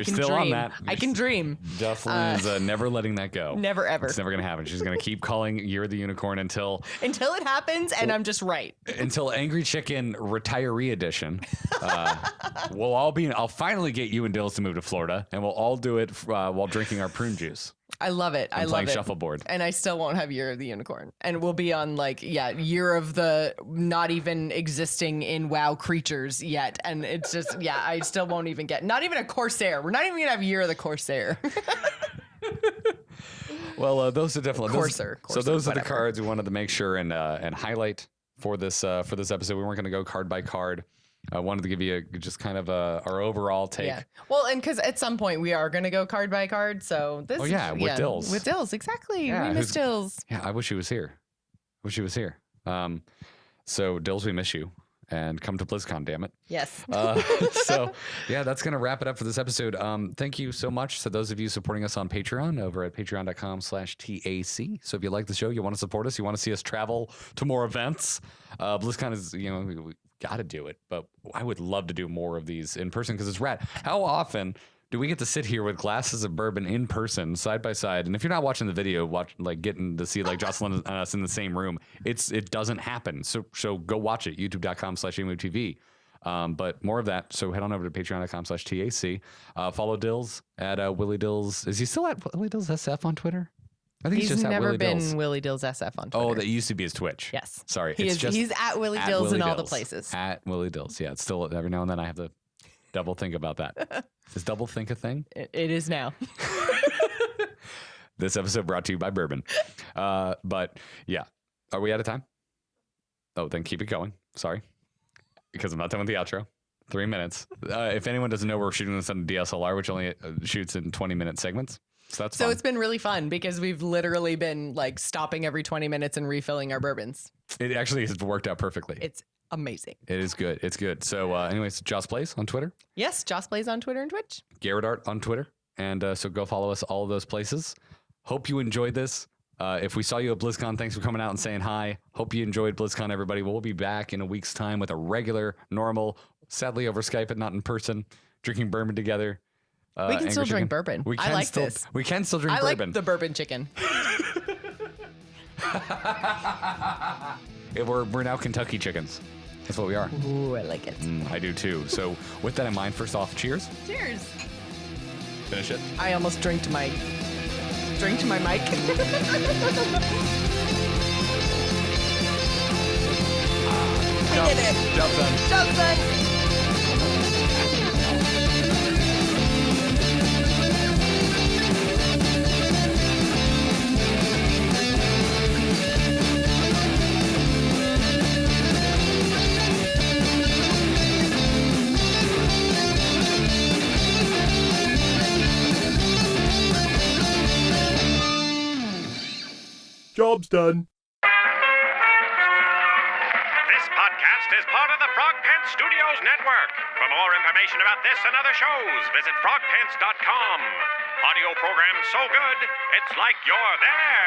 Speaker 5: can
Speaker 3: still
Speaker 5: dream.
Speaker 3: on that.
Speaker 5: I can dream.
Speaker 3: Jocelyn is never letting that go.
Speaker 5: Never, ever.
Speaker 3: It's never going to happen. She's going to keep calling Year of the Unicorn until
Speaker 5: it happens, and I'm just right.
Speaker 3: Until Angry Chicken Retiree Edition. I'll finally get you and Dills to move to Florida, and we'll all do it while drinking our prune juice.
Speaker 5: I love it. I love
Speaker 3: playing
Speaker 5: it.
Speaker 3: Shuffleboard.
Speaker 5: And I still won't have Year of the Unicorn. And we'll be on Year of the not even existing in WoW creatures yet. And it's just, I still won't even get, not even a Corsair. We're not even going to have Year of the Corsair.
Speaker 3: Well, those are definitely
Speaker 5: Corsair,
Speaker 3: so those
Speaker 5: whatever.
Speaker 3: are the cards we wanted to make sure and highlight for this episode. We weren't going to go card by card. I wanted to give you just kind of our overall take.
Speaker 5: Yeah. Well, and because at some point we are going to go card by card. So this.
Speaker 3: Oh yeah, with Dills.
Speaker 5: With Dills, exactly.
Speaker 3: Yeah,
Speaker 5: we miss Dills.
Speaker 3: Yeah, I wish he was here. So Dills, we miss you. And come to BlizzCon, damn it.
Speaker 5: Yes.
Speaker 3: So yeah, that's going to wrap it up for this episode. Thank you so much to those of you supporting us on Patreon over at patreon.com/TAC. So if you like the show, you want to support us, you want to see us travel to more events, BlizzCon is, we got to do it, but I would love to do more of these in person because it's rad. How often do we get to sit here with glasses of bourbon in person, side by side? And if you're not watching the video, getting to see Jocelyn and us in the same room, it doesn't happen. So go watch it, youtube.com/AMOTV. But more of that. So head on over to patreon.com/TAC. Follow Dills at Willie Dills. Is he still at Willie Dills SF on Twitter? I think he's just
Speaker 5: never
Speaker 3: at Willie
Speaker 5: been
Speaker 3: Dills.
Speaker 5: Willie Dills SF on Twitter.
Speaker 3: Oh, that used to be his Twitch.
Speaker 5: Yes.
Speaker 3: Sorry.
Speaker 5: He's at Willie Dills
Speaker 3: Willie
Speaker 5: in all the
Speaker 3: Dills.
Speaker 5: places.
Speaker 3: At Willie Dills. Yeah, it's still every now and then I have to double think about that. Is double think a thing?
Speaker 5: It is now.
Speaker 3: This episode brought to you by bourbon. But yeah, are we out of time? Oh, then keep it going. Sorry. Because I'm not done with the outro. 3 minutes. If anyone doesn't know, we're shooting this on a DSLR, which only shoots in 20-minute segments. So that's fun.
Speaker 5: It's been really fun because we've literally been like stopping every 20 minutes and refilling our bourbons.
Speaker 3: It actually has worked out perfectly.
Speaker 5: It's amazing.
Speaker 3: It is good. It's good. So anyways, Joss Plays on Twitter.
Speaker 5: Yes, Joss Plays on Twitter and Twitch.
Speaker 3: Garrett Art on Twitter. And so go follow us all of those places. Hope you enjoyed this. If we saw you at BlizzCon, thanks for coming out and saying hi. Hope you enjoyed BlizzCon, everybody. We'll be back in a week's time with a regular, normal, sadly over Skype and not in person, drinking bourbon together.
Speaker 5: We can still drink bourbon. I like this.
Speaker 3: We can still drink bourbon.
Speaker 5: I like the bourbon chicken.
Speaker 3: We're now Kentucky chickens. That's what we are.
Speaker 5: Ooh, I like it.
Speaker 3: I do too. So with that in mind, first off, cheers.
Speaker 5: Cheers.
Speaker 3: Finish it.
Speaker 5: I almost drank to my mic. We did it.
Speaker 3: Job done.
Speaker 5: Job done.
Speaker 2: Job's done.
Speaker 6: This podcast is part of the Frog Pants Studios Network. For more information about this and other shows, visit frogpants.com. Audio program so good, it's like you're there.